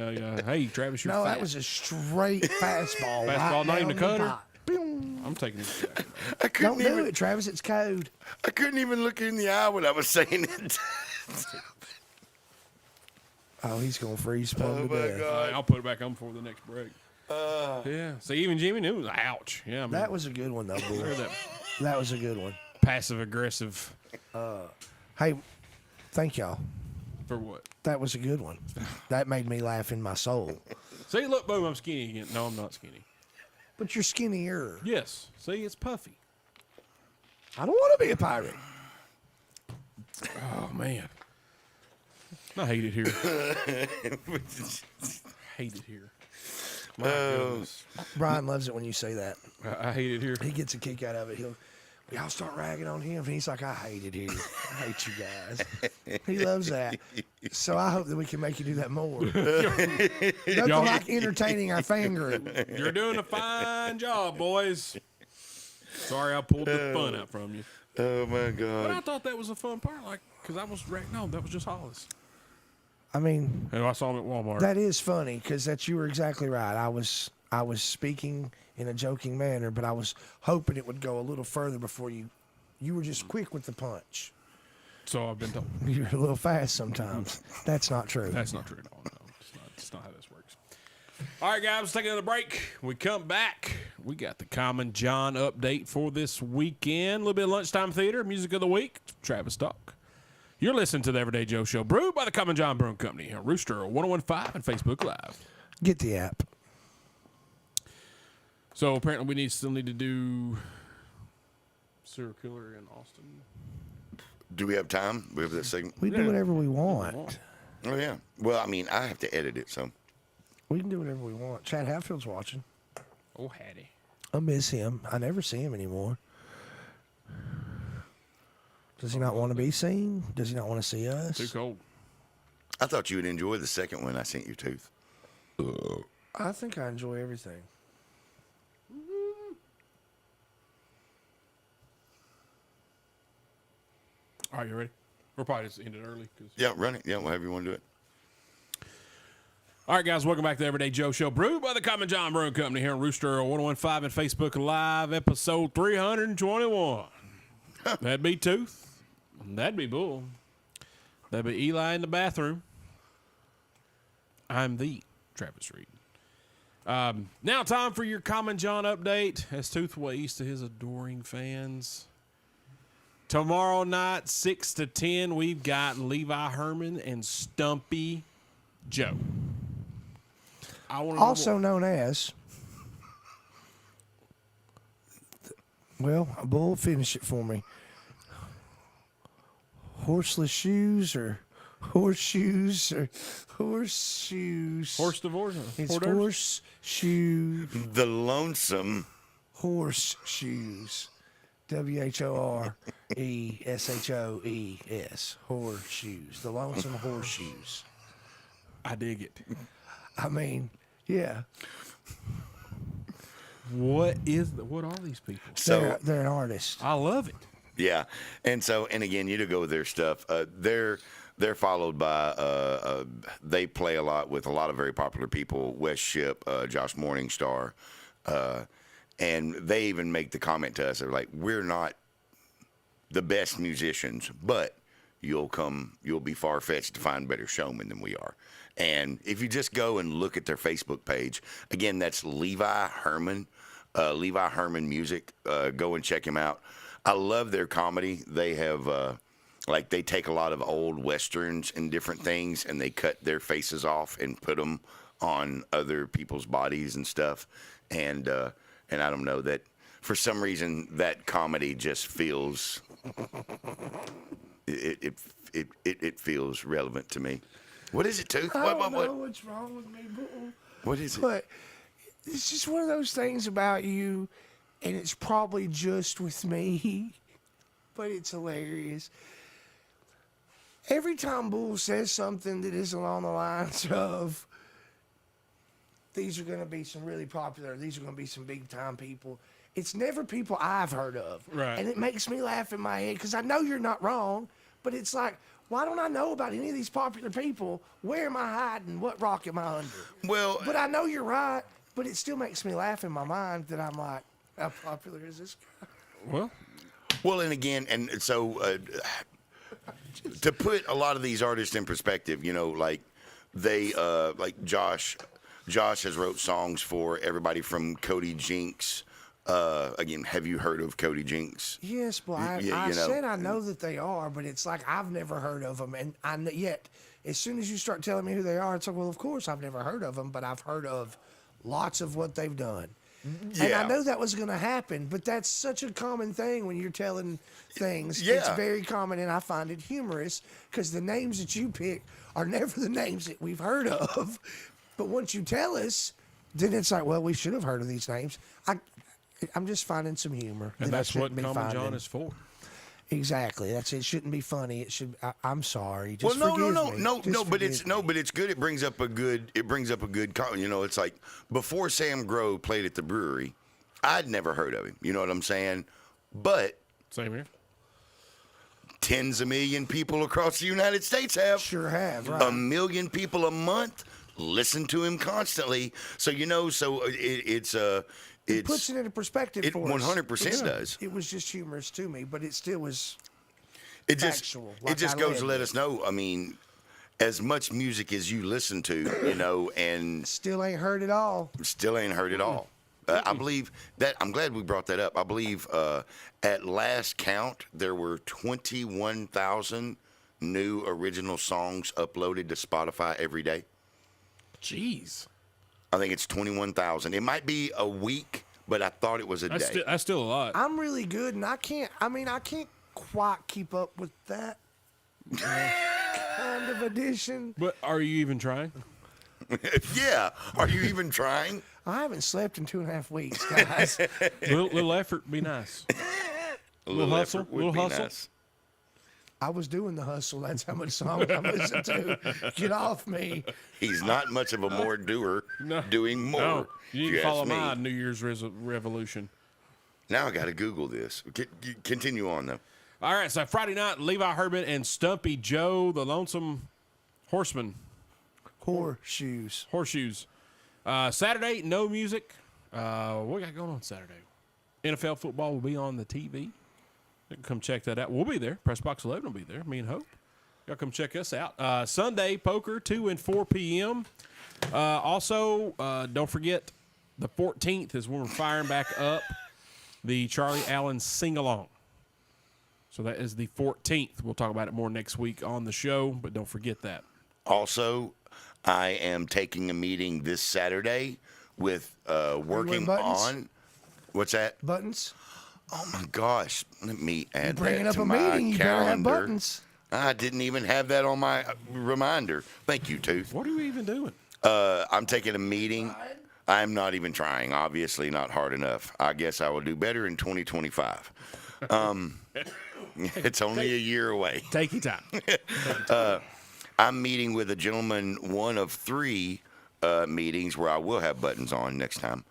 Hey, Travis, you're No, fat. that was a straight fastball. Fastball, not even down a cutter? the pipe. Boom. I'm taking this jacket. I couldn't Don't do even. it, Travis. It's code. I couldn't even look her in the eye when I was saying it. Oh, he's going to freeze plumb to my death. God. I'll put it back on before the next break. Yeah. See, even Jimmy knew. Ouch. Yeah. I mean, That was a good one, though, boy. heard that That was a good one. passive aggressive Hey, thank y'all. for what? That was a good one. That made me laugh in my soul. See, look, boom, I'm skinny again. No, I'm not skinny. But you're skinnier. Yes. See, it's puffy. I don't want to be a pirate. Oh man. I hate it here. Hate it here. My goodness. Brian loves it when you say that. I hate it here. He gets a kick out of it. Y'all start ragging on him, and he's like, I hate it here. I hate you guys. He loves that. So I hope that we can make you do that more. Nothing Y'all- like entertaining our fan group. You're doing a fine job, boys. Sorry I pulled the fun out from you. Oh my But God. I thought that was a fun part, like, because I was no, that was just Hollis. I mean, And I saw him at Walmart. that is funny because you were exactly right. I was speaking in a joking manner, but I was hoping it would go a little further before you were just quick with the punch. So I've been told. You're a little fast sometimes. That's not true. That's not true at all. No, it's not how this works. All right, guys, let's take another break. We come back. We got the Common John update for this weekend. A little bit of lunchtime theater, music of the week, Travis Talk. You're listening to the Everyday Joe Show, brewed by the Common John Brewing Company on Rooster 1015 and Facebook Live. Get the app. So apparently we still need to do serial killer in Austin. Do we have time? We have that segment. We do whatever we want. Oh yeah. Well, I mean, I have to edit it, so. We can do whatever we want. Chad Hatfield's watching. Oh, Hattie. I miss him. I never see him anymore. Does he not want to be seen? Does he not want to see Too us? cold. I thought you would enjoy the second one I sent you, Tooth. I think I enjoy everything. All right, you ready? We'll probably just end it early. Yeah, run it. Yeah, however you want to do it. All right, guys, welcome back to the Everyday Joe Show, brewed by the Common John Brewing Company here on Rooster 1015 and Facebook Live, episode 321. That'd be Tooth. That'd be Bull. That'd be Eli in the bathroom. I'm the Travis Reed. Now time for your Common John update as Tooth waves to his adoring fans. Tomorrow night, 6 to 10, we've got Levi Herman and Stumpy Joe. I want to Also known as, well, Bull, finish it for me. Horseless shoes or horseshoes or horseshoes. Horse divorce. It's horseshoe, The Lonesome. horseshoes. WHORESHOES. Horseshoes. The Lonesome Horseshoes. I dig it. I mean, yeah. What are these people? So They're an artist. I love it. yeah, and again, you to go with their stuff. They're followed by they play a lot with a lot of very popular people. West Ship, Josh Morningstar, and they even make the comment to us. They're like, we're not the best musicians, but you'll be far-fetched to find better showmen than we are. And if you just go and look at their Facebook page, again, that's Levi Herman Music. Go and check him out. I love their comedy. They have they take a lot of old westerns and different things, and they cut their faces off and put them on other people's bodies and stuff. And I don't know, that for some reason that comedy just feels it feels relevant to me. What is it, Tooth? I don't know what's wrong with me, Bull. What is it? But it's just one of those things about you, and it's probably just with me, but it's hilarious. Every time Bull says something that is along the lines of, these are going to be some really popular, these are going to be some big time people, it's never people I've heard of. Right. And it makes me laugh in my head because I know you're not wrong, but it's like, why don't I know about any of these popular people? Where am I hiding? What rock am I under? Well, But I know you're right, but it still makes me laugh in my mind that I'm like, how popular is this guy? Well, and again, and so to put a lot of these artists in perspective, like they, like Josh has wrote songs for everybody from Cody Jinks. Again, have you heard of Cody Jinks? Yes, but I said I know that they are, but it's like I've never heard of them. And yet, as soon as you start telling me who they are, it's like, well, of course I've never heard of them, but I've heard of lots of what they've done. Yeah. And I know that was going to happen, but that's such a common thing when you're telling things. Yeah. It's very common, and I find it humorous because the names that you pick are never the names that we've heard of. But once you tell us, then it's like, well, we should have heard of these names. I'm just finding some humor. and that I that's what shouldn't be Common John finding. is for. Exactly. It shouldn't be funny. It should. I'm sorry. Just Well, forgive me. no, Just but forgive me. it's good. It brings up a good. It's like before Sam Grove played at the brewery, I'd never heard of him. You know what I'm saying? But Same here. tens of million people across the United States have. Sure have. Right. A million people a month listen to him constantly. So It puts it into perspective it for us. 100% does. It was just humorous to me, but it still was. It just factual, like it just I goes led to let with. us know. I mean, as much music as you listen to, and Still ain't heard it all. still ain't heard it all. I believe that. I'm glad we brought that up. I believe at last count there were 21,000 new original songs uploaded to Spotify every day. Jeez. I think it's 21,000. It might be a week, but I thought it was a day. That's still a lot. I'm really good, and I can't quite keep up with that kind of addition. But are you even trying? Yeah. Are you even trying? I haven't slept in 2.5 weeks, guys. little effort be nice. A Little hustle, effort would little be hustle. nice. I was doing the hustle. That's how much songs I listen to. Get off me. He's not much of a more doer, No. doing more. No, you need if to follow ask me. my New Year's revolution. Now I got to Google this. Continue on, though. All right, so Friday night, Levi Herman and Stumpy Joe, the Lonesome Horseman, Horseshoes. Horseshoes. Saturday, no music. What we got going on Saturday? NFL football will be on the TV. You can come check that out. We'll be there. Pressbox 11 will be there. Me and Hope. Y'all come check us out. Sunday, poker, 2 and 4 p.m. Also, don't forget, the 14th is when we're firing back up the Charlie Allen sing-along. So that is the 14th. We'll talk about it more next week on the show, but don't forget that. Also, I am taking a meeting this Saturday with working buttons? on. What's that? Buttons. Oh my gosh! Let me add Bringing that up to a my meeting, you better have calendar. buttons. I didn't even have that on my reminder. Thank you, Tooth. What are we even doing? I'm taking a meeting. I'm not even trying. Obviously, not hard enough. I guess I will do better in 2025. It's only a year away. Take your time. I'm meeting with a gentleman, one of 3 meetings where I will have buttons on next time,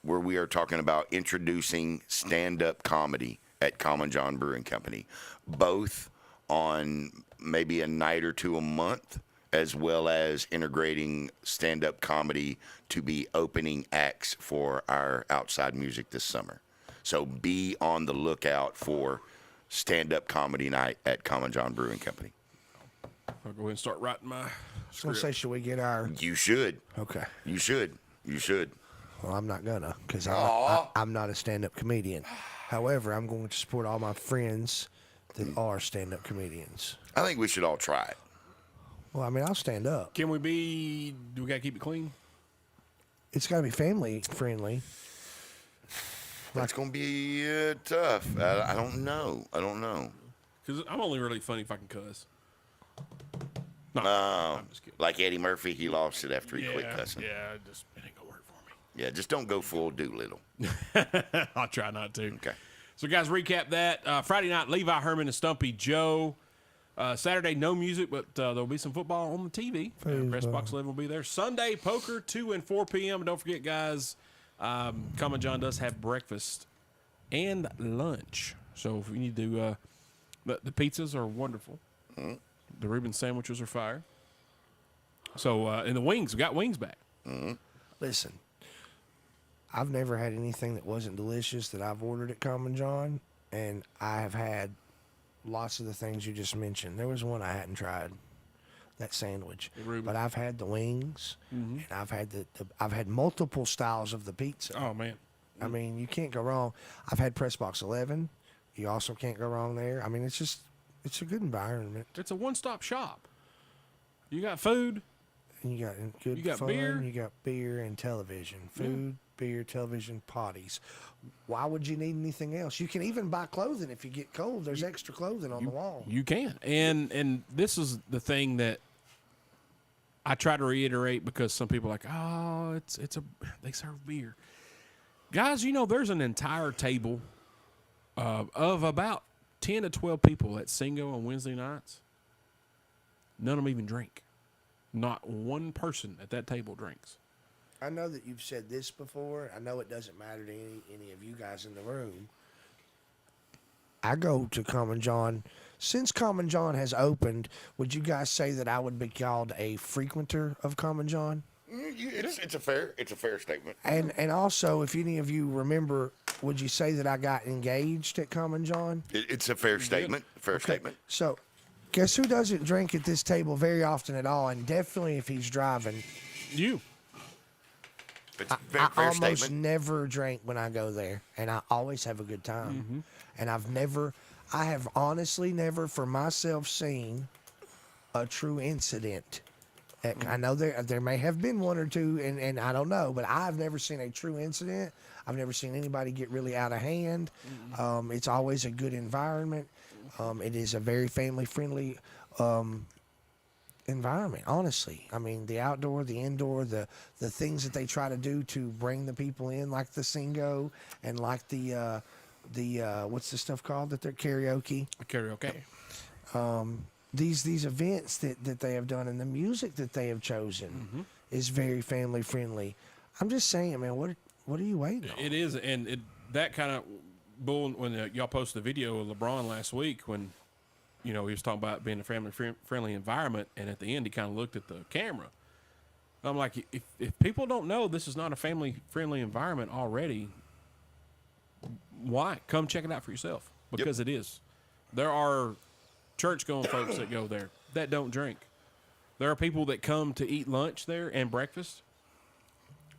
where we are talking about introducing stand-up comedy at Common John Brewing Company, both on maybe a night or 2 a month, as well as integrating stand-up comedy to be opening acts for our outside music this summer. So be on the lookout for stand-up comedy night at Common John Brewing Company. I'll go ahead and start writing my I was gonna say, should we get our? You should. Okay. You should. You should. Well, I'm not gonna, because Aw. I'm not a stand-up comedian. However, I'm going to support all my friends that are stand-up comedians. I think we should all try it. Well, I mean, I'll stand up. Can we be? Do we gotta keep it clean? It's got to be family friendly. That's going to be tough. I don't know. I don't know. Because I'm only really funny if I can cuss. No, Oh, I'm just kidding. like Eddie Murphy, he lost it after he quit cussing. Yeah, it ain't gonna work for me. Yeah, just don't go full Doolittle. I'll try not to. Okay. So, guys, recap that. Friday night, Levi Herman and Stumpy Joe. Saturday, no music, but there'll be some football on the TV. Press Box 11 will be there. Sunday, poker, 2 and 4 p.m. And don't forget, guys, Common John does have breakfast and lunch. So if you need to, the pizzas are wonderful. The Reuben sandwiches are fire. So, and the wings, we got wings back. Listen, I've never had anything that wasn't delicious that I've ordered at Common John, and I have had lots of the things you just mentioned. There was one I hadn't tried, that sandwich, Reuben. but I've had the wings, and I've had I've had multiple styles of the pizza. Oh, man. I mean, you can't go wrong. I've had Press Box 11. You also can't go wrong there. I mean, it's a good environment. It's a one-stop shop. You got food. And you got good You got fun. beer? You got beer and television. Food, beer, television, potties. Why would you need anything else? You can even buy clothing if you get cold. There's extra clothing on the wall. You can. And this is the thing that I try to reiterate, because some people are like, oh, they serve beer. Guys, there's an entire table of about 10 to 12 people at Singo on Wednesday nights. None of them even drink. Not one person at that table drinks. I know that you've said this before. I know it doesn't matter to any of you guys in the room. I go to Common John. Since Common John has opened, would you guys say that I would be called a frequenter of Common John? It's a fair statement. And also, if any of you remember, would you say that I got engaged at Common John? It's a fair statement. Fair statement. So, guess who doesn't drink at this table very often at all, and definitely if he's driving? You. It's a I fair almost statement. never drink when I go there, and I always have a good time. And I have honestly never for myself seen a true incident. I know there may have been one or two, and I don't know, but I've never seen a true incident. I've never seen anybody get really out of hand. It's always a good environment. It is a very family-friendly environment, honestly. I mean, the outdoor, the indoor, the things that they try to do to bring the people in, like the Singo and like the what's the stuff called that they're karaoke. Karaoke. These events that they have done and the music that they have chosen is very family friendly. I'm just saying, man, what are you waiting on? It is, and that kind of bull when y'all posted the video of LeBron last week when, he was talking about being a family-friendly environment, and at the end he kind of looked at the camera. I'm like, if people don't know this is not a family-friendly environment already, why? Come check it out for yourself, because it is. There are church-going folks that go there that don't drink. There are people that come to eat lunch there and breakfast,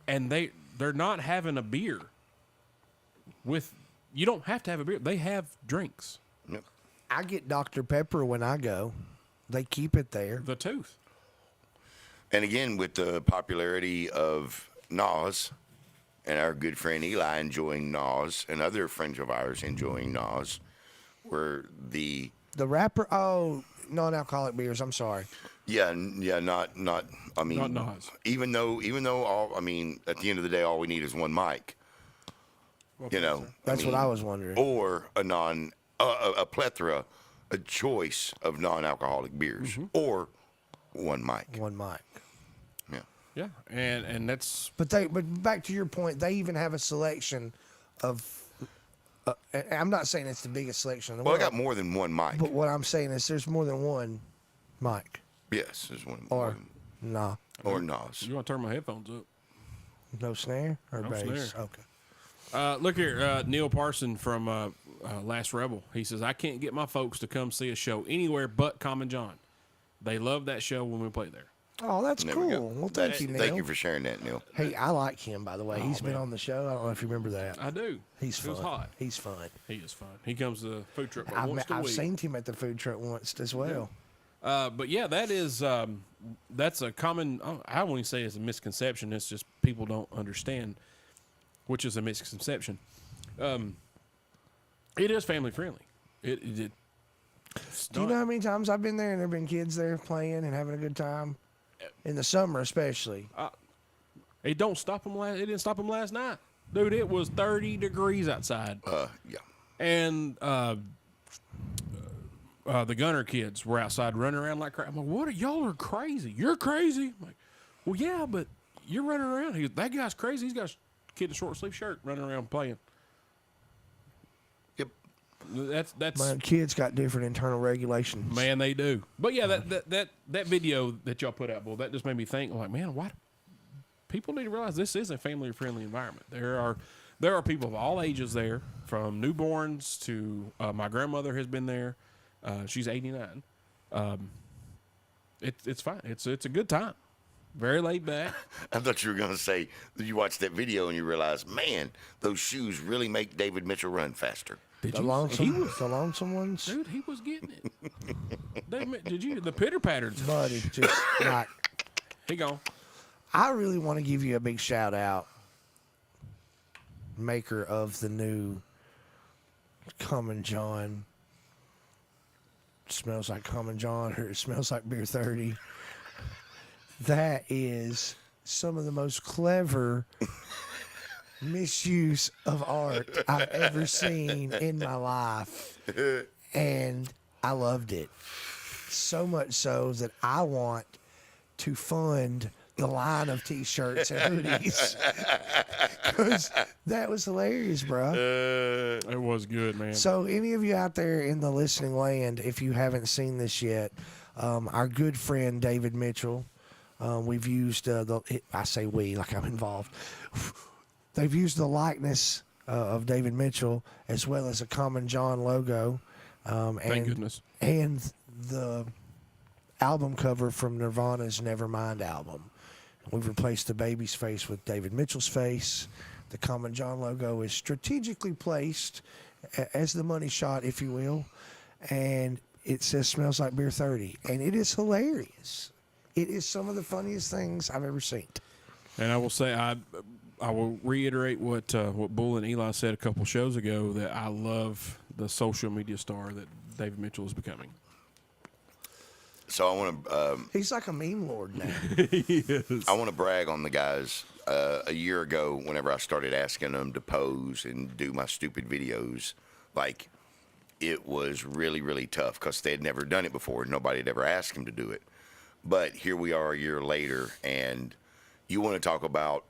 and they're not having a beer. You don't have to have a beer. They have drinks. Yep. I get Dr. Pepper when I go. They keep it there. The tooth. And again, with the popularity of Nas and our good friend Eli enjoying Nas and other friends of ours enjoying Nas, where the The rapper, oh, non-alcoholic beers. I'm sorry. not I mean, Not Nas. even though all, I mean, at the end of the day, all we need is one mic. You know, That's what I was wondering. or a plethora, a choice of non-alcoholic beers, Mm-hmm. or one mic. One mic. Yeah. Yeah, and that's But back to your point, they even have a selection of. And I'm not saying it's the biggest selection in the Well, I world. got more than one mic. But what I'm saying is, there's more than one mic. Yes, there's one. Or nah, or Nas. you want to turn my headphones up. no snare or No bass. snare. Okay. Look here, Neil Parson from Last Rebel. He says, I can't get my folks to come see a show anywhere but Common John. They love that show when we play there. Oh, that's There we go. cool. Well, thank you, Neil. Thank you for sharing that, Neil. Hey, I like him, by the way. He's been man. on the show. I don't know if you remember that. I do. He's He fun. was hot. He's fun. He is fun. He comes to the food truck about I've, once a I've week. seen him at the food truck once as well. But yeah, that is that's a common. I won't even say it's a misconception. It's just people don't understand, which is a misconception. It is family friendly. It Do you know how many times I've been there and there have been kids there playing and having a good time? In the summer, especially. It don't stop them. It didn't stop them last night, dude. It was 30 degrees outside, Yeah. and the Gunner kids were outside running around like crap. I'm like, what? Y'all are crazy. You're crazy. I'm like, well, yeah, but you're running around. That guy's crazy. He's got a kid in a short sleeve shirt running around playing. Yep. That's My kids got different internal regulations. man, they do. But yeah, that video that y'all put out, boy, that just made me think. Like, man, why? People need to realize this is a family friendly environment. There are people of all ages there, from newborns to my grandmother has been there. She's 89. It's fine. It's a good time. Very laid back. I thought you were going to say that you watched that video and you realized, man, those shoes really make David Mitchell run faster. Did The you? lonesome ones, Dude, he was getting it. Did you? The pitter patterns. buddy. Just like, He gone. I really want to give you a big shout out, maker of the new Common John. Smells like Common John, or it smells like Beer 30. That is some of the most clever misuse of art I've ever seen in my life. And I loved it. So much so that I want to fund the line of t-shirts and hoodies. Because that was hilarious, bro. It was good, man. So any of you out there in the listening land, if you haven't seen this yet, our good friend David Mitchell, we've used I say we like I'm involved. They've used the likeness of David Mitchell as well as a Common John logo. Thank goodness. And the album cover from Nirvana's Nevermind album. We've replaced the baby's face with David Mitchell's face. The Common John logo is strategically placed as the money shot, if you will. And it says "Smells Like Beer 30." And it is hilarious. It is some of the funniest things I've ever seen. And I will say, I will reiterate what Bull and Eli said a couple shows ago, that I love the social media star that David Mitchell is becoming. So I want to He's like a meme lord now. I want to brag on the guys. A year ago, whenever I started asking them to pose and do my stupid videos, like, it was really, really tough because they had never done it before. Nobody had ever asked them to do it. But here we are a year later, and you want to talk about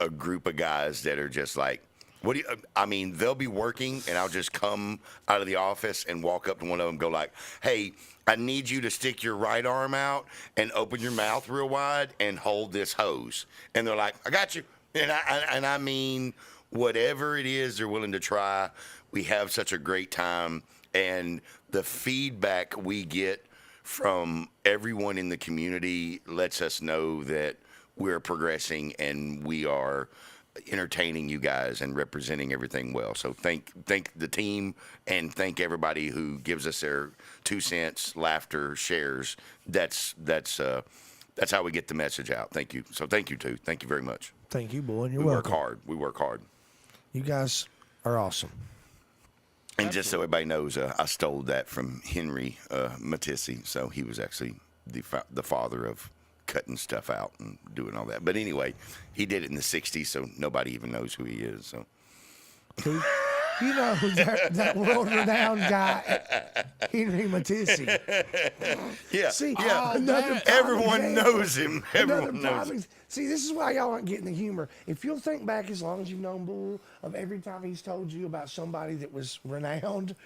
a group of guys that are just like, what do you, I mean, they'll be working, and I'll just come out of the office and walk up to one of them and go like, hey, I need you to stick your right arm out and open your mouth real wide and hold this hose. And they're like, I got you. And I mean, whatever it is they're willing to try, we have such a great time. And the feedback we get from everyone in the community lets us know that we're progressing and we are entertaining you guys and representing everything well. So thank the team and thank everybody who gives us their 2 cents, laughter, shares. That's how we get the message out. Thank you. So thank you too. Thank you very much. Thank you, boy. And you're We work welcome. hard. We work hard. You guys are awesome. And just so everybody knows, I stole that from Henry Matisse. So he was actually the father of cutting stuff out and doing all that. But anyway, he did it in the 60s, so nobody even knows who he is. So Who? You know that world-renowned guy, Henry Matisse. yeah, See, yeah. another prime Everyone example. knows him. Another Everyone knows him. See, this is why y'all aren't getting the humor. If you'll think back as long as you've known Bull, of every time he's told you about somebody that was renowned,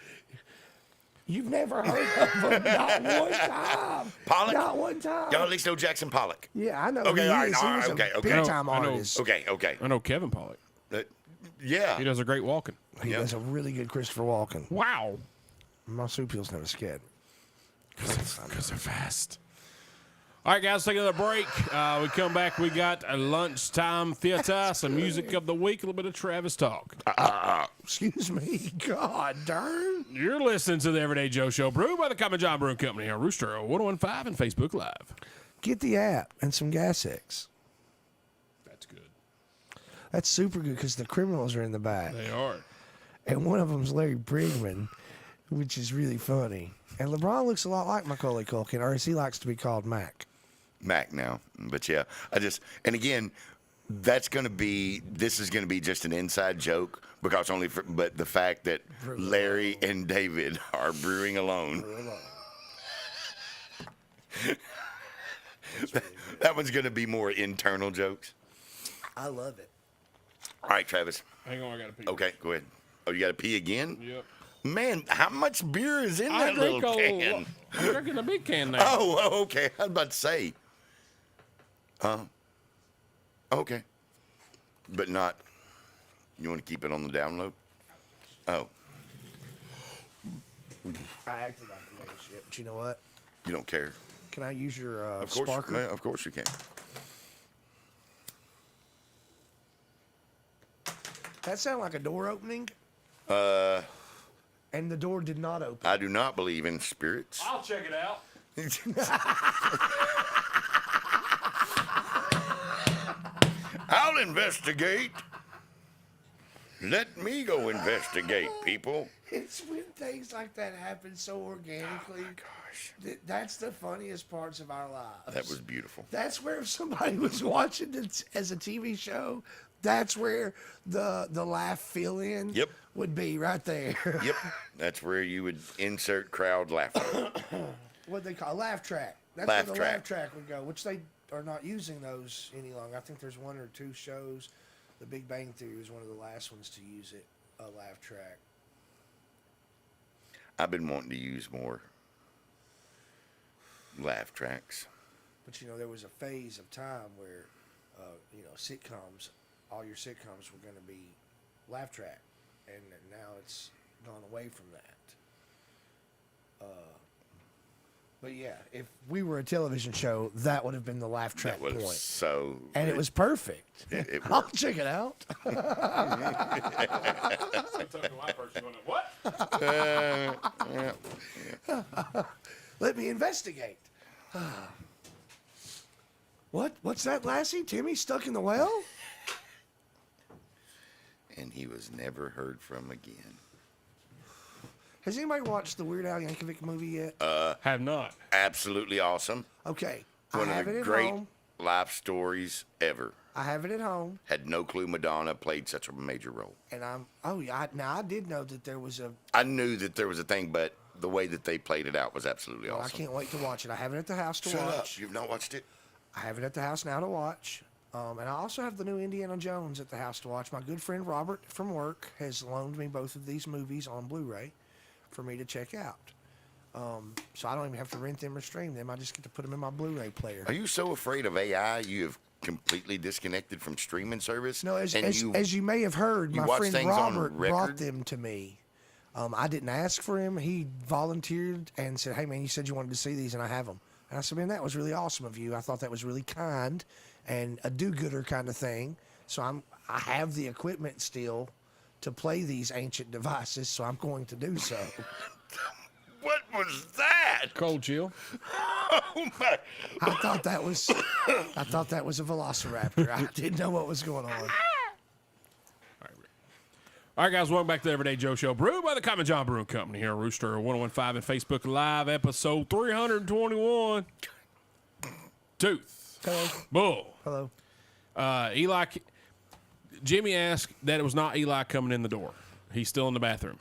you've never heard of him. Not one time. Pollock? Not one time. Y'all at least know Jackson Pollock. Yeah, I know. Okay, who he all right, is. all He right, was okay, a okay. big-time I know. artist. Okay. I know Kevin Pollock. Yeah. He does a great walking. He Yep. does a really good Christopher Walken. Wow. My soup heel's never scared. Because they're fast. All right, guys, take another break. We come back. We got a lunchtime theater, some music of the week, a little bit of Travis talk. Excuse me. God darn. You're listening to the Everyday Joe Show, brewed by the Common John Brewing Company on Rooster 1015 and Facebook Live. Get the app and some Gas X. That's good. That's super good because the criminals are in the back. They are. And one of them's Larry Brigman, which is really funny. And LeBron looks a lot like Macaulay Culkin, or as he likes to be called, Mac. Mac now. But yeah, and again, this is going to be just an inside joke because but the fact that Larry and David are brewing alone. That one's going to be more internal jokes. I love it. All right, Travis. Hang on, I got to pee. Okay, go ahead. Oh, you got to pee again? Yep. Man, how much beer is in I that little drink can? I'm drinking a big can now. Oh, okay. I was about to say. Okay. But not. You want to keep it on the down low? Oh, I acted like a little shit, but you know what? you don't care. Can I use your Of course, sparker? man, of course you can. That sounded like a door opening, and the door did not open. I do not believe in spirits. I'll check it out. I'll investigate. Let me go investigate, people. It's when things like that happen so organically. Gosh, That's the funniest parts of our lives. that was beautiful. That's where if somebody was watching it as a TV show, that's where the laugh fill in Yep. would be right there. Yep, that's where you would insert crowd laughter. What they call a laugh track. That's Laugh where the track. laugh track would go, which they are not using those any longer. I think there's one or two shows. The Big Bang Theory was one of the last ones to use it, a laugh track. I've been wanting to use more laugh tracks. But you know, there was a phase of time where, sitcoms, all your sitcoms were going to be laugh track, and now it's gone away from that. But yeah, if we were a television show, that would have been the laugh track That was point, so. and it was perfect. It I'll worked. check it out. I'm talking to my person going, what? Let me investigate. What's that, Lassie? Timmy stuck in the well? And he was never heard from again. Has anybody watched the Weird Al Yankovic movie yet? Have not. Absolutely awesome. Okay, One I have of the it at great home. life stories ever. I have it at home, Had no clue Madonna played such a major role. and I did know that there was a. I knew that there was a thing, but the way that they played it out was absolutely Well, I awesome. can't wait to watch it. I have it at the house to Shut watch. up! You've not watched it? I have it at the house now to watch. And I also have the new Indiana Jones at the house to watch. My good friend Robert from work has loaned me both of these movies on Blu-ray for me to check out. So I don't even have to rent them or stream them. I just get to put them in my Blu-ray player. Are you so afraid of AI you have completely disconnected from streaming service? No, as And you may have heard, you my watch friend things on Robert record? brought them to me. I didn't ask for him. He volunteered and said, "Hey, man, you said you wanted to see these, and I have them." And I said, "Man, that was really awesome of you. I thought that was really kind and a do-gooder kind of thing." So I have the equipment still to play these ancient devices, so I'm going to do so. What was that? Cold chill. Oh my! I thought that was a velociraptor. I didn't know what was going on. All right, guys, welcome back to the Everyday Joe Show, brewed by the Common John Brewing Company here on Rooster 1015 and Facebook Live, episode 321. Tooth. Hello. Bull. Hello. Eli. Jimmy asked that it was not Eli coming in the door. He's still in the bathroom.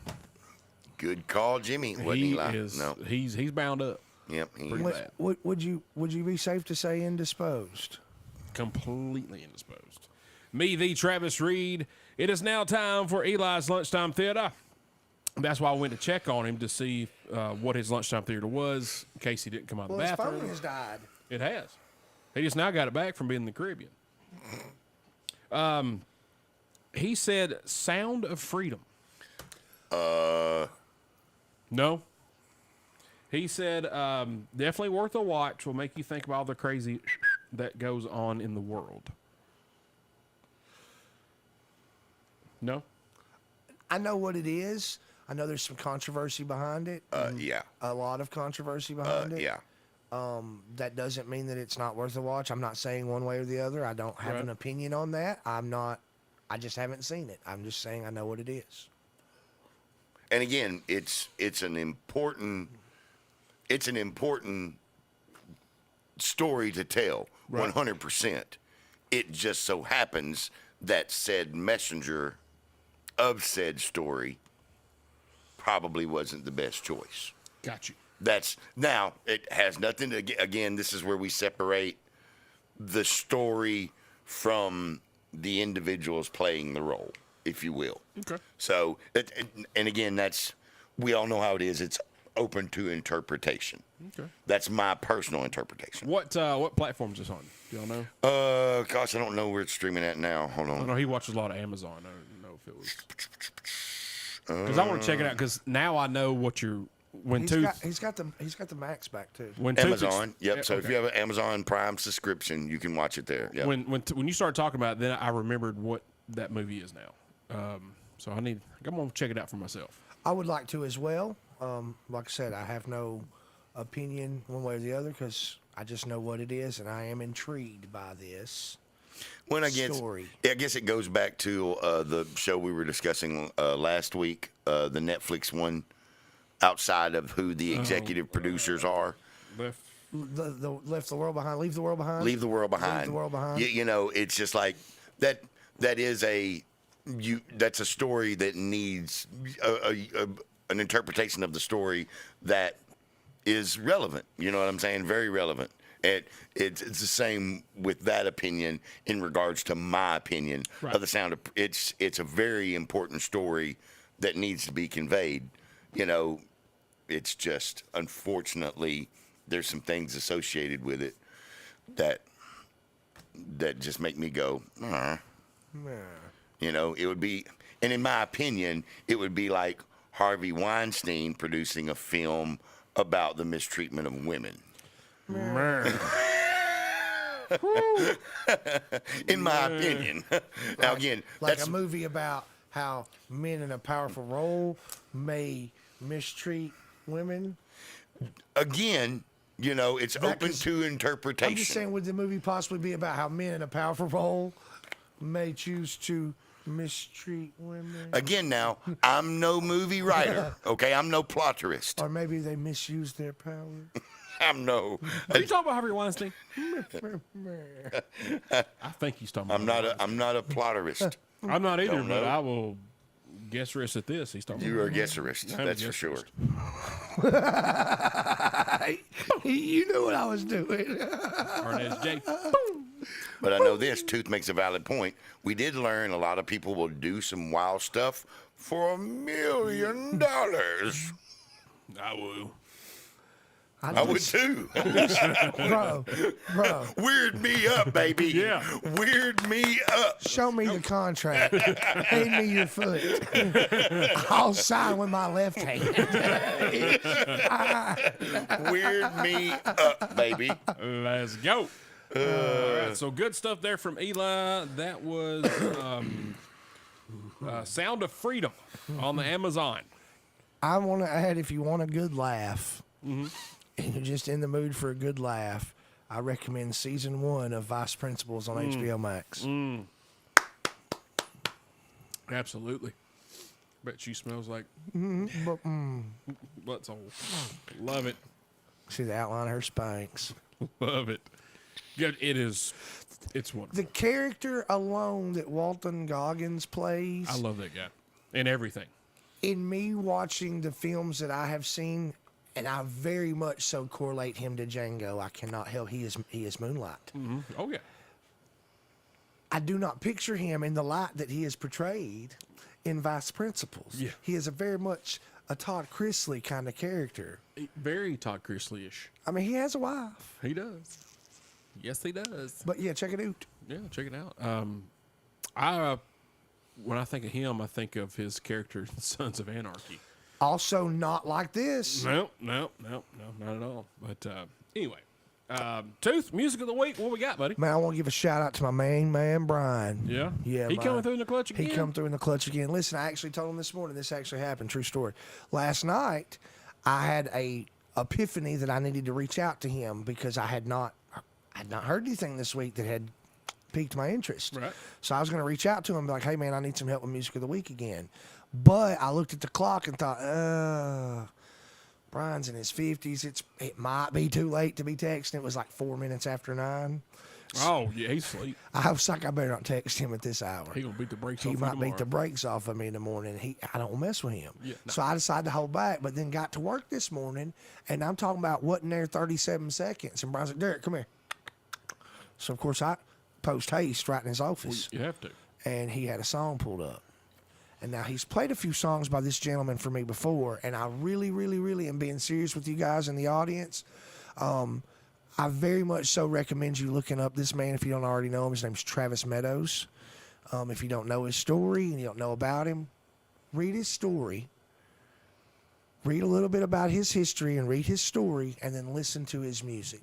Good call, Jimmy. Wasn't He Eli? is. No. He's bound up. Yep. Pretty bad. Would you be safe to say indisposed? Completely indisposed. Me, the Travis Reed. It is now time for Eli's lunchtime theater. That's why I went to check on him to see what his lunchtime theater was in case he didn't come out of the His bathroom. phone has died. It has. He just now got it back from being in the Caribbean. He said Sound of Freedom. No. He said definitely worth a watch. Will make you think about all the crazy that goes on in the world. No? I know what it is. I know there's some controversy behind it. Yeah. A lot of controversy behind it. Yeah. That doesn't mean that it's not worth a watch. I'm not saying one way or the other. I don't have Right. an opinion on that. I just haven't seen it. I'm just saying I know what it is. And again, it's an important story to tell. Right. 100%. It just so happens that said messenger of said story probably wasn't the best choice. Got you. That's now it has nothing to again, this is where we separate the story from the individuals playing the role, if you will. Okay. So and again, that's we all know how it is. It's open to interpretation. Okay. That's my personal interpretation. What platform is this on? Do y'all know? Gosh, I don't know where it's streaming at now. Hold I on. know he watches a lot of Amazon. I don't know if it was. Because I want to check it out. Because now I know what you're. When He's Tooth. got the Max back too. When Tooth Amazon. Yep. Yeah, So if okay. you have an Amazon Prime subscription, you can watch it there. Yep. When you started talking about it, then I remembered what that movie is now. So I'm gonna check it out for myself. I would like to as well. Like I said, I have no opinion one way or the other because I just know what it is, and I am intrigued by this When I guess, story. I guess it goes back to the show we were discussing last week, the Netflix one, outside of who the executive producers are. Left. The left the world behind. Leave the world behind. Leave the world behind. Leave the world behind. You know, it's just like that. That is that's a story that needs an interpretation of the story that is relevant. You know what I'm saying? Very relevant. And it's the same with that opinion in regards to my opinion Right. of the sound of it's a very important story that needs to be conveyed. You know, it's just unfortunately there's some things associated with it that just make me go, You know, it would be, and in my opinion, it would be like Harvey Weinstein producing a film about the mistreatment of women. In my opinion. Now again, Like that's a movie about how men in a powerful role may mistreat women. again, you know, it's open is- to interpretation. I'm just saying, would the movie possibly be about how men in a powerful role may choose to mistreat women? Again, now I'm no movie writer. Okay, I'm no plotterist. Or maybe they misuse their power? I'm no. Are you talking about Harvey Weinstein? I think he's talking about. I'm not a plotterist. I'm not either, Don't but know. I will guess risk at this. He's talking. You're a about. guesserist. I'm a That's for sure. You knew what I was doing. Arnez J. But I know this, Tooth makes a valid point. We did learn a lot of people will do some wild stuff for $1 million. I will. I would too. Bro, Weird me up, baby. Yeah. Weird me up. show me the contract. Hand me your foot. I'll sign with my left hand. Weird me up, baby. Let's go. All right, so good stuff there from Eli. That was Sound of Freedom on the Amazon. I want to add, if you want a good laugh, Mm-hmm. and you're just in the mood for a good laugh, I recommend season 1 of Vice Principals on HBO Max. Absolutely. Bet she smells like butthole. Love it. See the outline of her Spanx. Love it. Good. It is. It's wonderful. The character alone that Walton Goggins plays, I love that guy and everything. in me watching the films that I have seen, and I very much so correlate him to Django. I cannot help. He is Moonlight. Oh yeah. I do not picture him in the light that he is portrayed in Vice Principals. Yeah. He is a very much a Todd Chrisley kind of character. Very Todd Chrisley-ish. I mean, he has a wife, He does. Yes, he does. but yeah, check it out. Yeah, check it out. When I think of him, I think of his character in Sons of Anarchy. Also, not like this. No, not at all. But anyway, Tooth, music of the week. What we got, buddy? Man, I want to give a shout out to my main man, Brian. Yeah, Yeah, He man. coming through in the clutch again. He come through in the clutch again. Listen, I actually told him this morning. This actually happened. True story. Last night, I had a epiphany that I needed to reach out to him because I had not heard anything this week that had piqued my interest. Right. So I was going to reach out to him and be like, hey, man, I need some help with music of the week again. But I looked at the clock and thought, Brian's in his 50s. It might be too late to be texting. It was like 4 minutes after 9. Oh yeah, he's asleep. I was like, I better not text him at this hour. He gonna beat the brakes. He off you might beat tomorrow. the brakes off of me in the morning. I don't mess with him. Yeah, no. So I decided to hold back, but then got to work this morning, and I'm talking about wasn't there 37 seconds. And Brian's like, Derek, come here. So, of course, I post haste right in his office, You have to. and he had a song pulled up. And now he's played a few songs by this gentleman for me before, and I really, really, really am being serious with you guys in the audience. I very much so recommend you looking up this man if you don't already know him. His name's Travis Meadows. If you don't know his story and you don't know about him, read his story. Read a little bit about his history and read his story, and then listen to his music.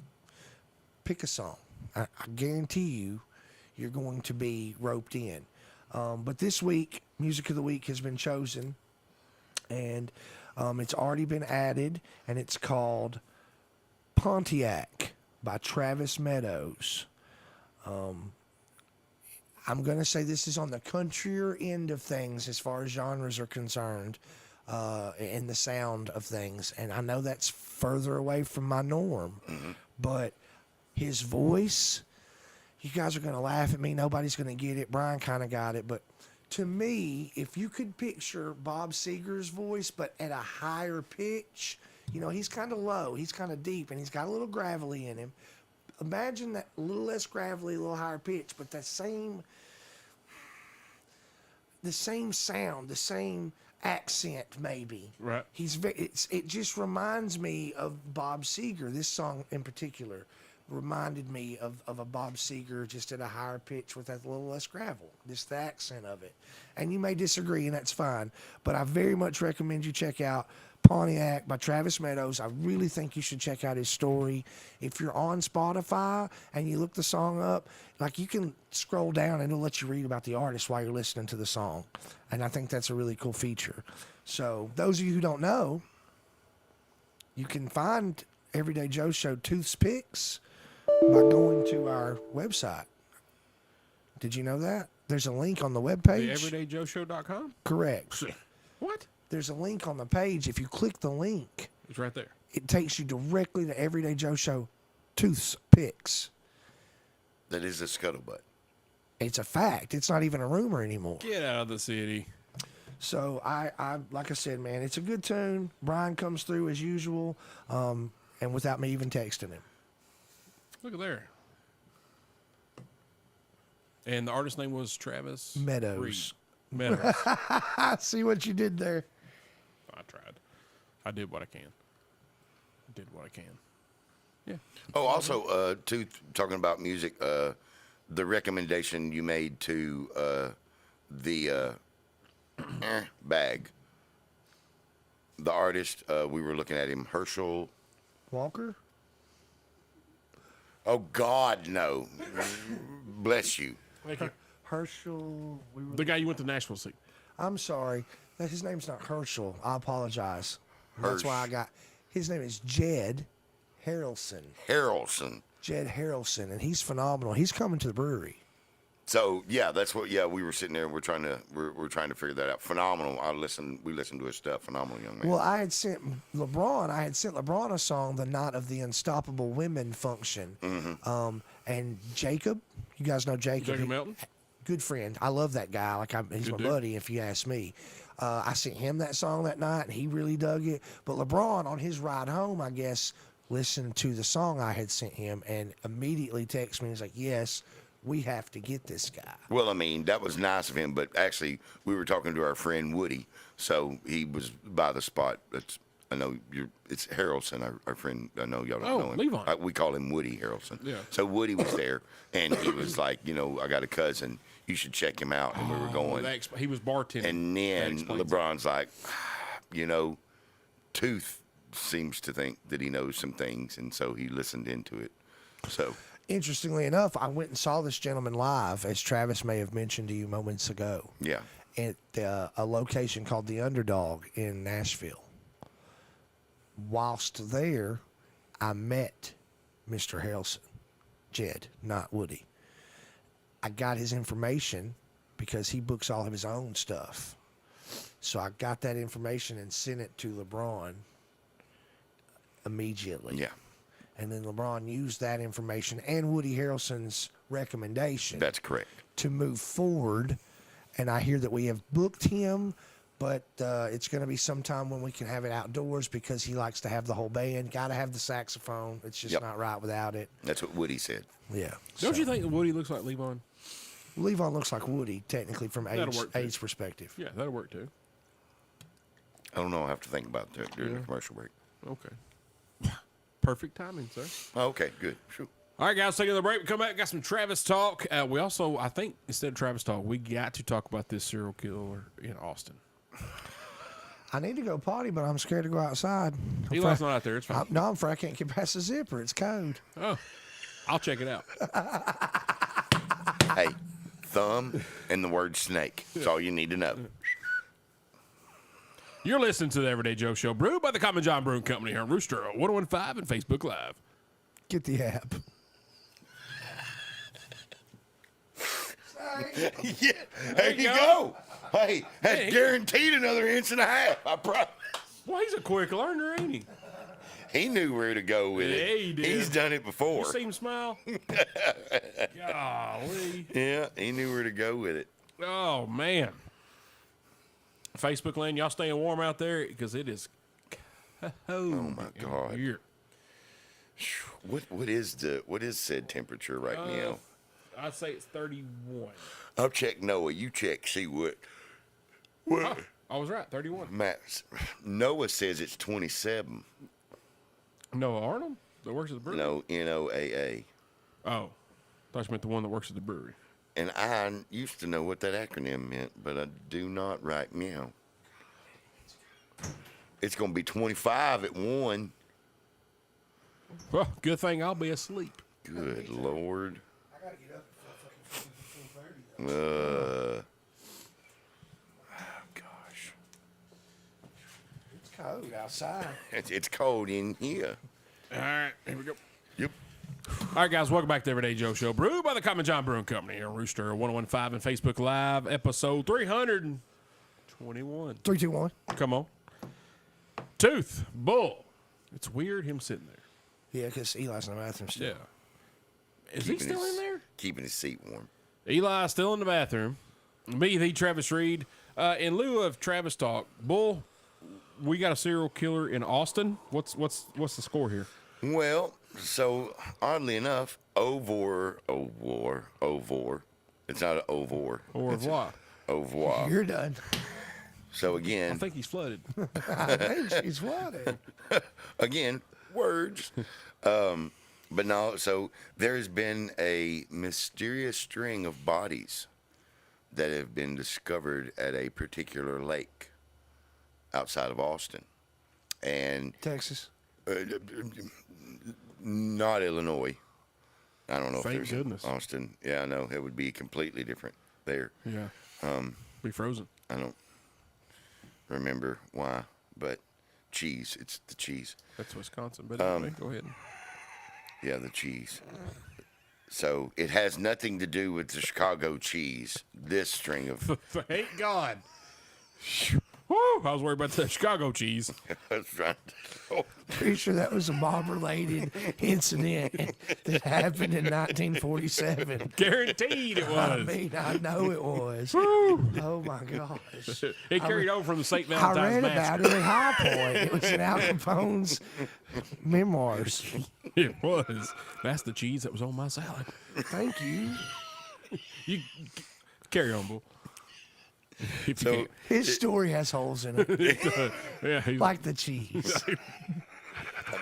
Pick a song. I guarantee you're going to be roped in. But this week, Music of the Week has been chosen, and it's already been added, and it's called Pontiac by Travis Meadows. I'm going to say this is on the countryer end of things as far as genres are concerned, in the sound of things. And I know that's further away from my norm, but his voice, you guys are going to laugh at me. Nobody's going to get it. Brian kind of got it. But to me, if you could picture Bob Seger's voice, but at a higher pitch, you know, he's kind of low, he's kind of deep, and he's got a little gravelly in him. Imagine that, a little less gravelly, a little higher pitch, but the same sound, the same accent, maybe. Right. It just reminds me of Bob Seger. This song in particular reminded me of a Bob Seger, just at a higher pitch with that little less gravel, just the accent of it. And you may disagree, and that's fine, but I very much recommend you check out Pontiac by Travis Meadows. I really think you should check out his story. If you're on Spotify and you look the song up, like, you can scroll down and it'll let you read about the artist while you're listening to the song. And I think that's a really cool feature. So those of you who don't know, you can find Everyday Joe Show Tooth's Picks by going to our website. Did you know that? There's a link on the webpage. TheEverydayJoeShow.com? Correct. What? There's a link on the page. If you click the link, It's right there. it takes you directly to Everyday Joe Show Tooth's Picks. That is a scuttlebutt. It's a fact. It's not even a rumor anymore. Get out of the city. So I like I said, man, it's a good tune. Brian comes through as usual, and without me even texting him. Look at there. And the artist name was Travis Meadows. Reed. Meadows. I see what you did there. I tried. I did what I can. Yeah. Oh, also, talking about music, the recommendation you made to the bag. The artist, we were looking at him, Herschel. Walker? Oh, God, no. Bless you. Thank you. Herschel. The guy you went to Nashville see. I'm sorry. His name's not Herschel. I apologize. That's why I got. His name is Jed Harrelson. Harrelson. Jed Harrelson, and he's phenomenal. He's coming to the brewery. So yeah, that's what. Yeah, we were sitting there. We're trying to figure that out. Phenomenal. We listened to his stuff. Phenomenal young man. Well, I had sent LeBron a song, "The Night of the Unstoppable Women" function. And Jacob, you guys know Jacob. Jacob Melton? Good friend. I love that guy. He's Good my dude. buddy, if you ask me. I sent him that song that night, and he really dug it. But LeBron, on his ride home, I guess, listened to the song I had sent him and immediately texted me. He's like, "Yes, we have to get this guy." Well, I mean, that was nice of him, but actually, we were talking to our friend Woody, so he was by the spot. It's Harrelson, our friend. I know y'all don't Oh, know him. Levi. We call him Woody Harrelson. Yeah. So Woody was there, and he was like, I got a cousin. You should check him out. And we were going. He was bartending. And That then explains it. LeBron's like, Tooth seems to think that he knows some things, and so he listened into it. So. Interestingly enough, I went and saw this gentleman live, as Travis may have mentioned to you moments ago, Yeah. at a location called The Underdog in Nashville. Whilst there, I met Mr. Harrelson, Jed, not Woody. I got his information because he books all of his own stuff. So I got that information and sent it to LeBron immediately. Yeah. And then LeBron used that information and Woody Harrelson's recommendation That's correct. to move forward. And I hear that we have booked him, but it's going to be sometime when we can have it outdoors because he likes to have the whole band. Got to have the saxophone. It's just Yep. not right without it. That's what Woody said. Yeah. Don't you think Woody looks like Levon? Levon looks like Woody, technically, from That'll work, too. age perspective. Yeah, that'll work too. I don't know. I have to think about that during the commercial break. Okay. Perfect timing, sir. Oh, okay, good. Sure. All right, guys, take another break. We come back, got some Travis talk. We also, I think, instead of Travis talk, we got to talk about this serial killer in Austin. I need to go potty, but I'm scared to go outside. Eli's not out there. It's fine. I'm afraid I can't get past the zipper. It's cold. Oh, I'll check it out. Hey, thumb and the word snake. That's all you need to know. You're listening to the Everyday Joe Show, brewed by the Common John Brewing Company here on Rooster 1015 and Facebook Live. Get the app. Yeah, there you go. Hey, that's Hey. guaranteed another inch and a half. I promise. Well, he's a quick learner, ain't he? He knew where to go with Yeah, it. he did. He's done it before. You see him smile? Golly. Yeah, he knew where to go with it. Oh, man. Facebook land, y'all staying warm out there? Because it is cold. Oh my God. Here. What is said temperature right now? I'd say it's 31. I'll check Noah. You check. See what Oh, I was right, 31. Noah says it's 27. Noah Arnold that works at the brewery? No, NOAA. Oh, thought you meant the one that works at the brewery. And I used to know what that acronym meant, but I do not right now. It's going to be 25 at 1. Well, good thing I'll be asleep. Good Lord. I gotta get up at 4:30. Gosh. It's cold outside. It's cold in here. All right, here we go. Yep. All right, guys, welcome back to Everyday Joe Show, brewed by the Common John Brewing Company here on Rooster 1015 and Facebook Live, episode 321. 3, 2, 1. Come on. Tooth, Bull. It's weird him sitting there. Yeah, because Eli's in the bathroom still. Yeah. Is he still in there? Keeping his seat warm. Eli's still in the bathroom. Me, the Travis Reed. In lieu of Travis talk, Bull, we got a serial killer in Austin. What's the score here? Well, so oddly enough, Ovor. It's not an Ovor. Au revoir. Ovoir. You're done. So I again, think he's flooded. I think she's flooded. words. But no, so there has been a mysterious string of bodies that have been discovered at a particular lake outside of Austin. And Texas. not Illinois. I don't know Thank if there's goodness. Austin. Yeah, I know it would be completely different there. Yeah. Be frozen. I don't remember why, but cheese. It's the cheese. That's Wisconsin. But anyway, go ahead. Yeah, the cheese. So it has nothing to do with the Chicago cheese. This string of Thank God. Woo! I was worried about the Chicago cheese. I was trying to, Pretty sure that was a mob-related incident that happened in 1947. Guaranteed it I was. mean, I know it was. Oh my gosh! It carried over from the St. I Valentine's read about Massacre. it at High Point. It was in Al Capone's memoirs. It was. That's the cheese that was on my salad. Thank you. You carry on, Bull. If you so can't. His story has holes in it, Yeah, he's like the cheese.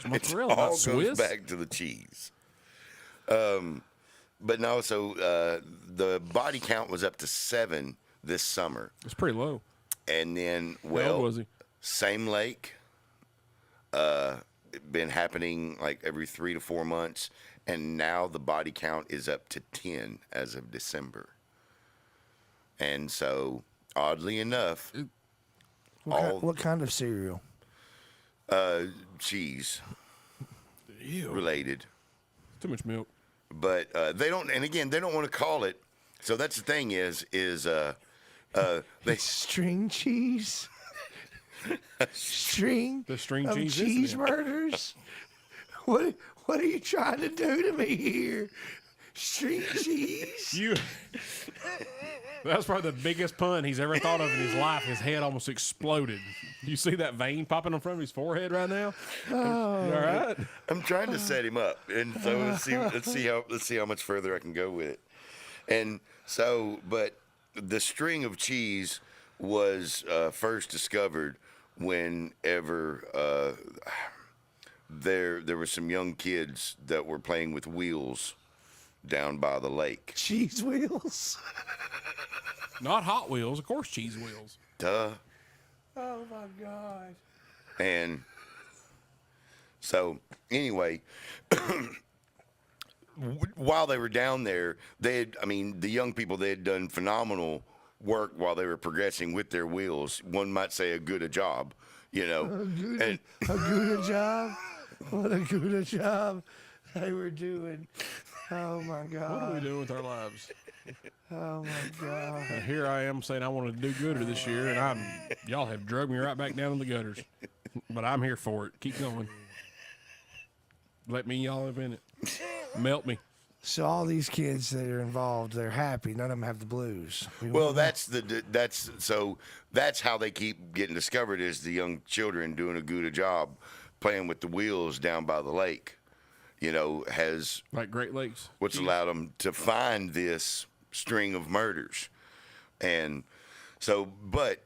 mozzarella, all not goes Swiss. back to the cheese. But no, so the body count was up to 7 this summer, It's pretty low. and then How old well, was he? same lake. Been happening like every 3 to 4 months, and now the body count is up to 10 as of December. And so, oddly enough, What kind of cereal? cheese Ew. related. Too much milk. But they don't, and again, they don't want to call it. So that's the thing is they String cheese? String? The string of cheese cheese incident. murders? What are you trying to do to me here? String cheese? You. That's probably the biggest pun he's ever thought of in his life. His head almost exploded. You see that vein popping in front of his forehead right now? Oh. You all right? I'm trying to set him up, and so let's see how much further I can go with it. And so, but the string of cheese was first discovered whenever there were some young kids that were playing with wheels down by the lake. Cheese wheels? Not Hot Wheels, of course, cheese wheels. Duh. Oh my God. And so, anyway, while they were down there, the young people, they had done phenomenal work while they were progressing with their wheels. One might say a good a job, you know. And A good job? What a good job they were doing. Oh my What are we God. doing with our lives? Oh my God. Now, here I am saying I want to do gooder this year, and y'all have drugged me right back down in the gutters. But I'm here for it. Keep going. Let me y'all live in it. Melt me. So all these kids that are involved, they're happy. None of them have the blues. well, that's how they keep getting discovered is the young children doing a good a job playing with the wheels down by the lake. You know, has Like Great Lakes. what's allowed them to find this string of murders. And so, but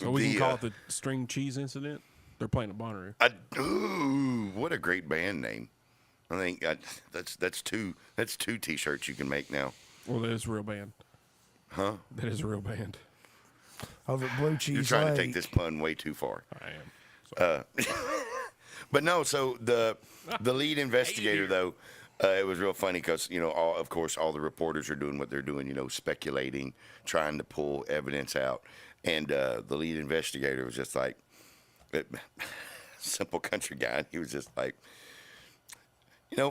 So we can call it the string cheese incident. They're playing at Bonnaroo. ooh, what a great band name. I think that's two T-shirts you can make now. Well, that is a real band. Huh? That is a real band. Over at Blue Cheese You're trying to take Lake. this pun way too far. I am. But no, so the lead investigator though, it was real funny because of course all the reporters are doing what they're doing, speculating, trying to pull evidence out, and the lead investigator was just like, simple country guy. He was just like,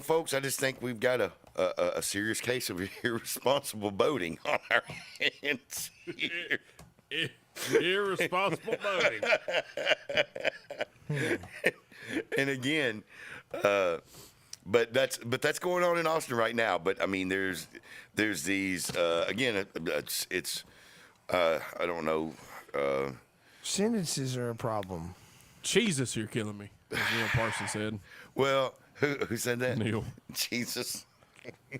folks, I just think we've got a serious case of irresponsible boating on our hands here. Irresponsible boating. And again, but that's going on in Austin right now. But I mean, there's these again. It's I don't know. Sentences are a problem. Jesus, you're killing me, as Neil Parsons said. Well, who said that? Neil. Jesus.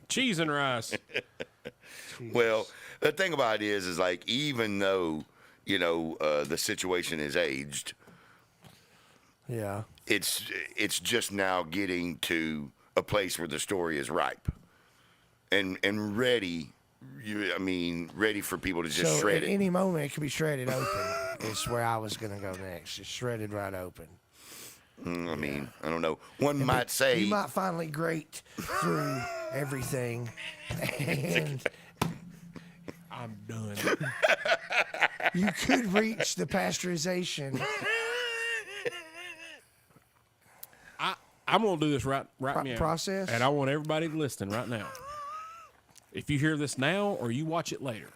Cheese and rice. Well, the thing about it is like even though the situation is aged, Yeah. it's just now getting to a place where the story is ripe and ready. Ready for people to just So shred at it. any moment it could be shredded open. Is where I was gonna go next. Just shredded right open. I mean, I don't know. One might say You might finally grate through everything, and I'm done. you could reach the pasteurization. I'm gonna do this right now. Process? And I want everybody listening right now. If you hear this now or you watch it later,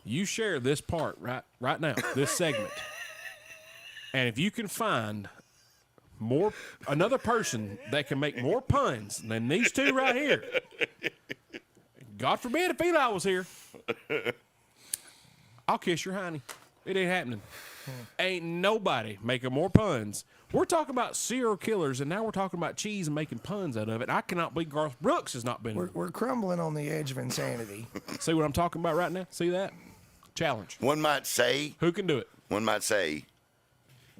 you share this part right now, this segment. And if you can find another person that can make more puns than these two right here, God forbid if Eli was here, I'll kiss your hiney. It ain't happening. Ain't nobody making more puns. We're talking about serial killers, and now we're talking about cheese and making puns out of it. I cannot believe Garth Brooks has not been. We're crumbling on the edge of insanity. See what I'm talking about right now? See that? Challenge. one might say Who can do it?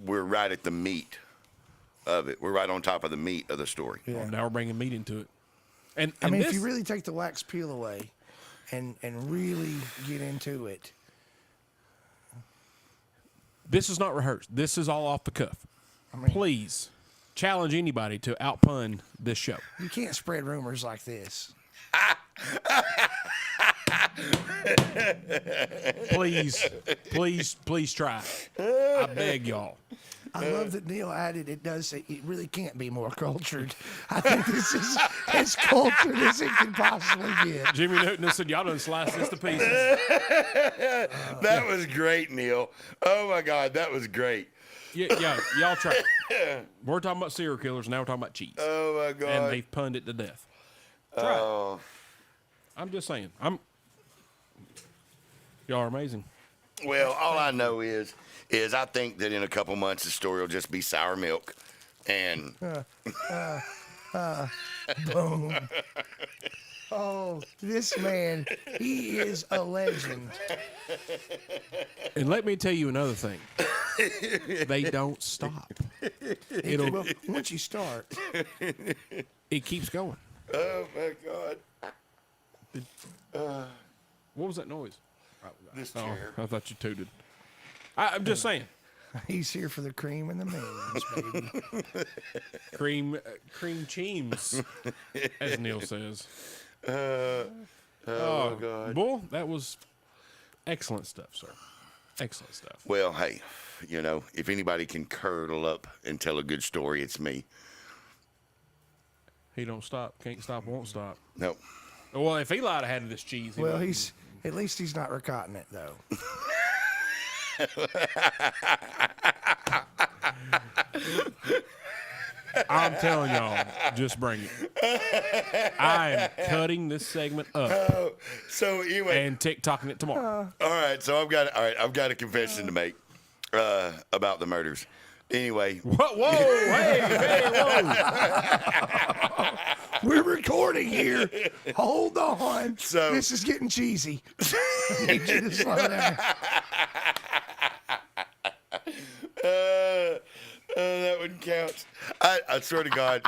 we're right at the meat of it. We're right on top of the meat of the story. Yeah. Well, now we're bringing meat into it. And I mean, this, if you really take the wax peel away and really get into it. this is not rehearsed. This is all off the cuff. I mean, Please challenge anybody to outpun this show. you can't spread rumors like this. Please try. I beg y'all. I love that Neil added it does say it really can't be more cultured. I think this is as cultured as it can possibly get. Jimmy Newton said, y'all done sliced this to pieces. That was great, Neil. Oh my God, that was great. Yeah, y'all try. We're talking about serial killers, now we're talking about cheese. Oh my God. And they've punned it to death. Try it. Oh. I'm just saying. Y'all are amazing. Well, all I know is I think that in a couple months the story will just be sour milk, and Boom. Oh, this man, he is a legend. And let me tell you another thing. They don't stop. Well, once you start, It keeps going. oh my God, What was that noise? this Oh, chair. I thought you tooted. I'm just saying. he's here for the cream and the means, baby. Cream cheems, as Neil says. Oh God. Bull, that was excellent stuff, sir. Excellent stuff. Well, hey, if anybody can curdle up and tell a good story, it's me. He don't stop, can't stop, won't stop. No. Well, if Eli had this cheese, Well, at least he's not ricotta it though. I'm telling y'all, just bring it. I am cutting this segment up So anyway, and TikToking it tomorrow. all right. So I've got a confession to make about the murders. Anyway, Whoa, hey, whoa. We're recording here. Hold on. So- this is getting cheesy. I need you to slow down. that wouldn't count. I swear to God.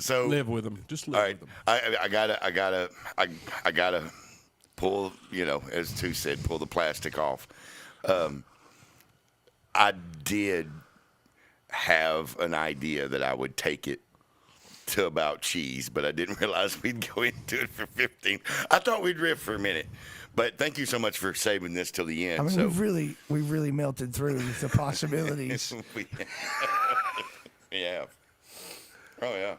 Live with them. Just live All right, with them. I gotta pull. As Tu said, pull the plastic off. I did have an idea that I would take it to about cheese, but I didn't realize we'd go into it for 15. I thought we'd riff for a minute, but thank you so much for saving this till the end. I mean, so we've really melted through the possibilities. we have. Oh yeah.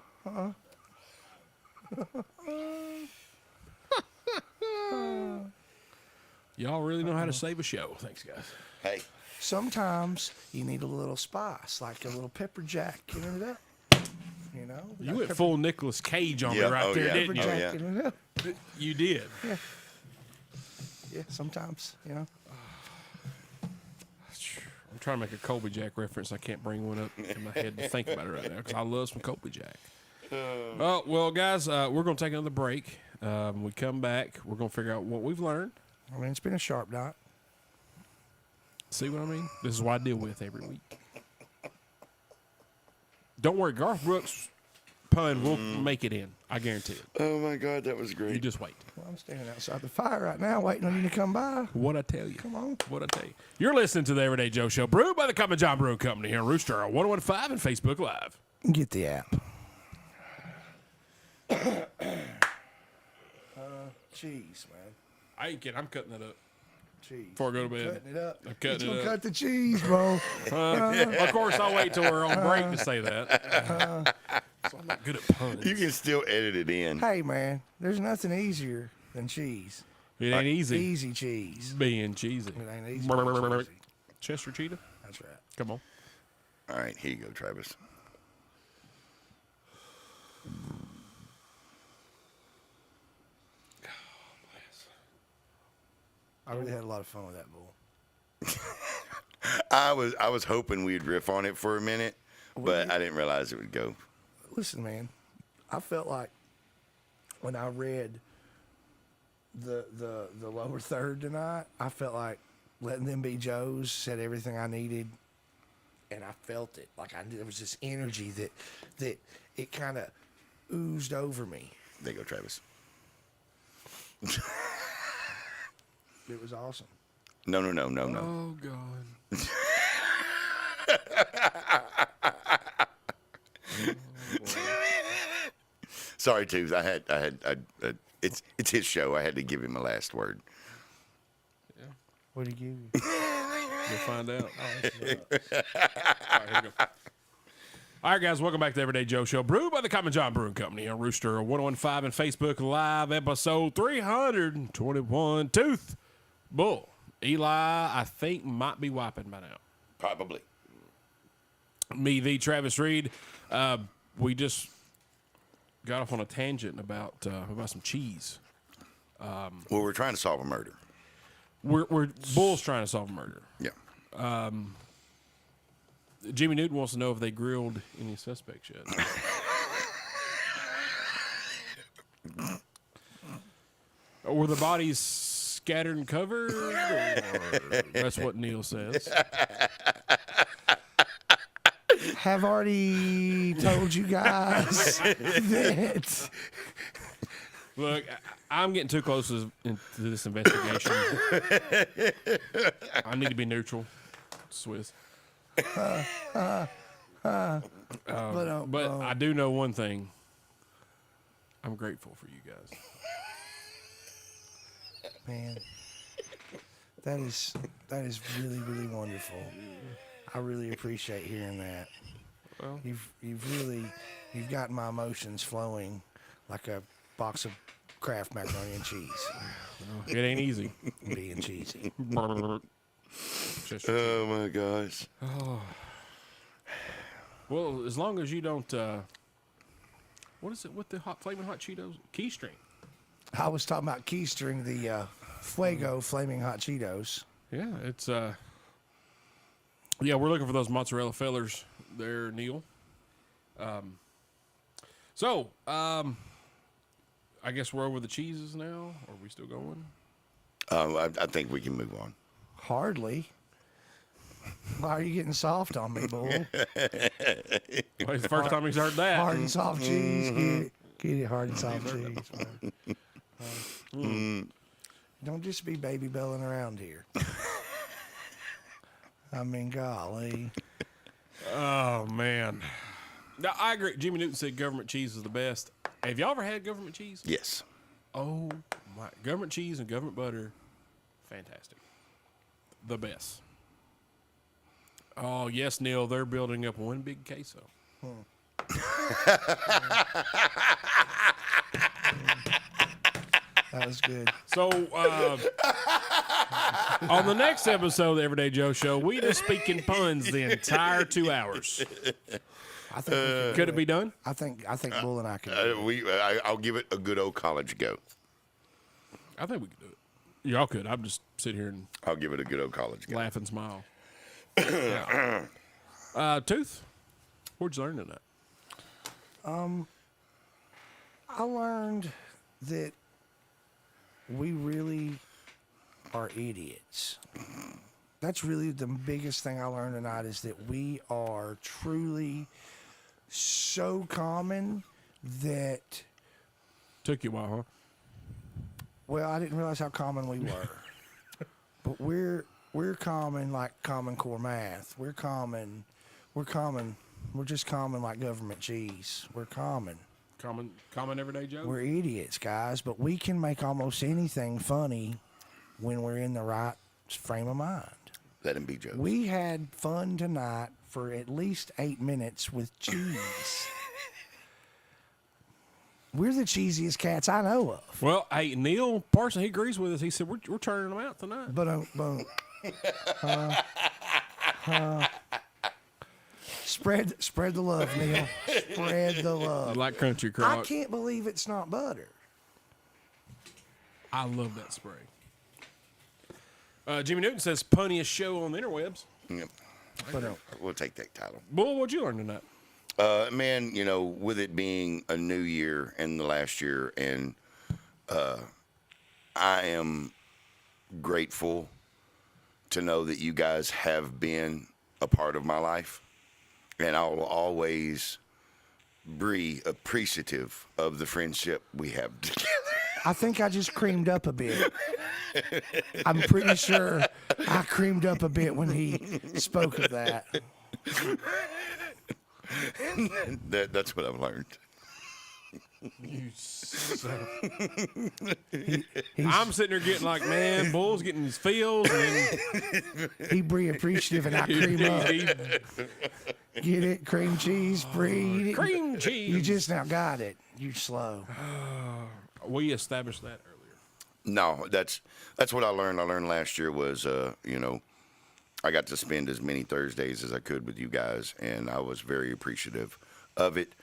Y'all really know how to save a show. Thanks, guys. Hey. Sometimes you need a little spice, like a little pepper jack. You know that? You went full Nicolas Cage on Yeah, me right oh, there, yeah. didn't you? Oh, yeah. You know that? You did. Yeah, sometimes, I'm trying to make a Colby Jack reference. I can't bring one up in my head to think about it right now because I love some Colby Jack. Well, guys, we're going to take another break. When we come back, we're going to figure out what we've learned. I mean, it's been a sharp night. See what I mean? This is what I deal with every week. Don't worry, Garth Brooks' pun will make it in. I guarantee it. Oh my God, that was You great. just wait. I'm standing outside the fire right now, waiting on you to come by. What I tell you. Come on. What I tell you. You're listening to the Everyday Joe Show, brewed by the Common John Brewing Company here on Rooster on 101.5 and Facebook Live. Get the app. Cheese, man. I ain't kidding. I'm cutting that up Cheese. before I go to bed. Cutting it up. I'm cutting He's it gonna up. cut the cheese, bro. Of course, I'll wait till we're on break to say that. So I'm not good at puns. You can still edit it in. Hey, man, there's nothing easier than cheese. It ain't easy Easy cheese. being cheesy. It ain't easy. being cheesy. Chester Cheetah, That's right. come on. All right, here you go, Travis. I really had a lot of fun with that bull. I was hoping we'd riff on it for a minute, but I didn't realize it would go. Listen, man, I felt like when I read the lower third tonight, I felt like letting them be Joes said everything I needed, and I felt it. Like there was this energy that it kind of oozed over me. There you go, Travis. It was awesome. No. Oh, God. Sorry, Tooth. It's his show. I had to give him a last word. What did he give you? You'll find out. All right, here we go. All right, guys, welcome back to the Everyday Joe Show, brewed by the Common John Brewing Company on Rooster 101.5 and Facebook Live, episode 321. Tooth Bull. Eli, I think, might be wiping by now. Probably. Me, the Travis Reed. We just got off on a tangent about some cheese. Well, we're trying to solve a murder. We're Bull's trying to solve a murder. Yeah. Jimmy Newton wants to know if they grilled any suspects yet. Were the bodies scattered and covered? Or that's what Neil says. Have already told you guys that. Look, I'm getting too close to this investigation. I need to be neutral. Swiss. But I do know one thing. I'm grateful for you guys. Man, that is really, really wonderful. I really appreciate hearing that. Well, You've gotten my emotions flowing like a box of Kraft macaroni and cheese. it ain't easy. Being cheesy. Oh my gosh. Well, as long as you don't, what is it with the flaming hot Cheetos? Keystring. I was talking about keystring the Fuego flaming hot Cheetos. Yeah, it's yeah, we're looking for those mozzarella fillers there, Neil. I guess we're over the cheeses now. Are we still going? I think we can move on. Hardly. Why are you getting soft on me, bull? Well, it's the first time he's heard that. Hard and soft cheese. Get it, hard and soft cheese. Don't just be baby belling around here. I mean, golly. Oh man. Now I agree. Jimmy Newton said government cheese is the best. Have y'all ever had government cheese? Yes. Oh my! Government cheese and government butter, fantastic. The best. Oh yes, Neil. They're building up one big queso. That was good. So on the next episode of the Everyday Joe Show, we just speak in puns the entire 2 hours. I think Could it be done? I think Bull and I can. Do it. I'll give it a good old college go. I think we could do it. Y'all could. I'm just sit here and I'll give it a good old college go. laugh and smile. Tooth, where'd you learn that? I learned that we really are idiots. That's really the biggest thing I learned tonight is that we are truly so common that Took you a while, huh? Well, I didn't realize how common we were. But we're common like Common Core math. We're common. We're common. We're just common like government cheese. We're common. Common everyday joke. We're idiots, guys, but we can make almost anything funny when we're in the right frame of mind. Let him be jokes. We had fun tonight for at least 8 minutes with cheese. We're the cheesiest cats I know of. Well, hey, Neil Parson, he agrees with us. He said we're turning them out tonight. But spread the love, Neil. Spread the love. Like country I crock. can't believe it's not butter. I love that spray. Jimmy Newton says punniest show on the interwebs. Yep. But We'll take that title. Bull, what'd you learn tonight? Man, you know, with it being a new year and the last year, and I am grateful to know that you guys have been a part of my life, and I will always be appreciative of the friendship we have together. I think I just creamed up a bit. I'm pretty sure I creamed up a bit when he spoke of that. That's what I've learned. I'm sitting there getting like, man, Bull's getting his feels, and He Brie appreciative and I cream up. Get it? Cream cheese, Brie. cream cheese. You just now got it. You slow. We established that earlier. No, that's what I learned. I learned last year was, you know, I got to spend as many Thursdays as I could with you guys, and I was very appreciative of it.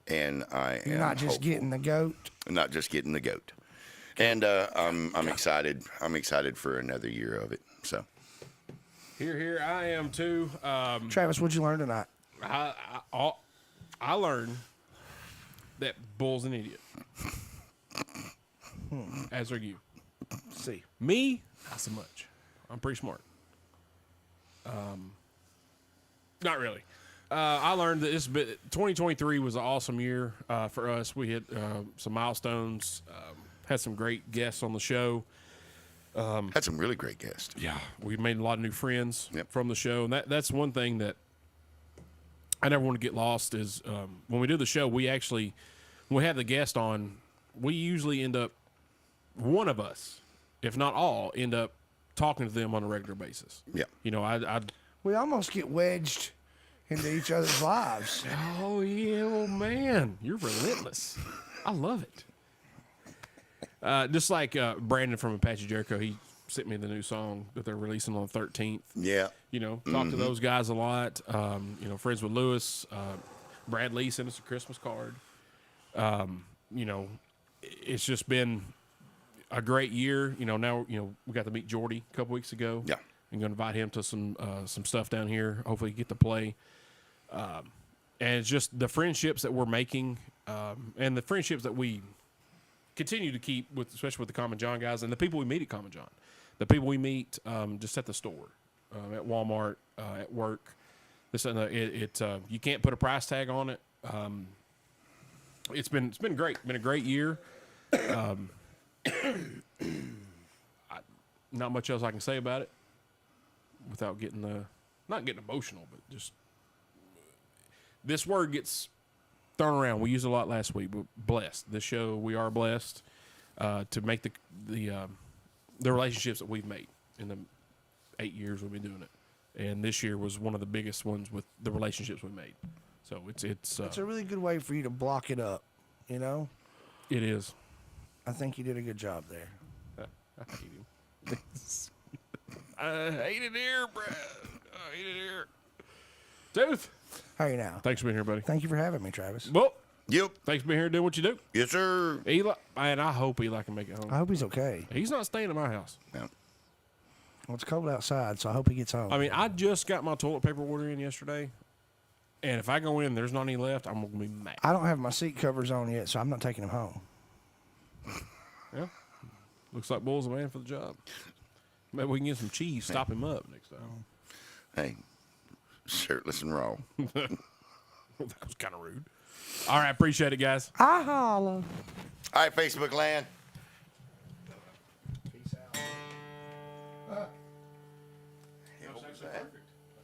And I You're am not just hopeful. getting the goat. Not just getting the goat. And I'm excited. I'm excited for another year of it. So Here, I am too. Travis, what'd you learn tonight? I learned that Bull's an idiot. As are you. See. Me, not so much. I'm pretty smart. Not really. I learned that 2023 was an awesome year for us. We hit some milestones, had some great guests on the show. had some really great guests. Yeah, we made a lot of new friends Yep. from the show, and that's one thing that I never want to get lost is when we do the show, when we have the guest on, we usually end up, one of us, if not all, end up talking to them on a regular basis. Yeah. You know, I We almost get wedged into each other's lives. oh yeah, oh man, you're relentless. I love it. Just like Brandon from Apache Jericho, he sent me the new song that they're releasing on the 13th. Yeah. You know, talk to those guys a lot. You know, friends with Lewis. Brad Lee sent us a Christmas card. You know, it's just been a great year. You know, now, you know, we got to meet Jordy a couple weeks ago. Yeah. I'm going to invite him to some stuff down here. Hopefully get to play. And it's just the friendships that we're making and the friendships that we continue to keep, with, especially with the Common John guys and the people we meet at Common John. The people we meet just at the store, at Walmart, at work. You can't put a price tag on it. It's been great. Been a great year. Not much else I can say about it without getting not getting emotional, but just this word gets thrown around. We used it a lot last week, but blessed. This show, we are blessed to make the relationships that we've made in the 8 years we've been doing it. And this year was one of the biggest ones with the relationships we made. So it's It's a really good way for you to block it up, you know? it is. I think you did a good job there. I hate him. I hate it here, Brad. I hate it here. Tooth, How are you now? thanks for being here, buddy. Thank you for having me, Travis. Well, Yep. thanks for being here and doing what you do. Yes, sir. Eli, and I hope Eli can make it I home. hope he's okay. He's not staying at my house. Yeah. Well, it's cold outside, so I hope he gets home. I mean, I just got my toilet paper order in yesterday, and if I go in, there's not any left, I'm gonna be mad. I don't have my seat covers on yet, so I'm not taking him home. Yeah, looks like Bull's a man for the job. Maybe we can get some cheese, stop him up next time. Hey, shirtless and raw. That was kind of rude. All right, appreciate it, guys. I holla. All right, Facebook land. that.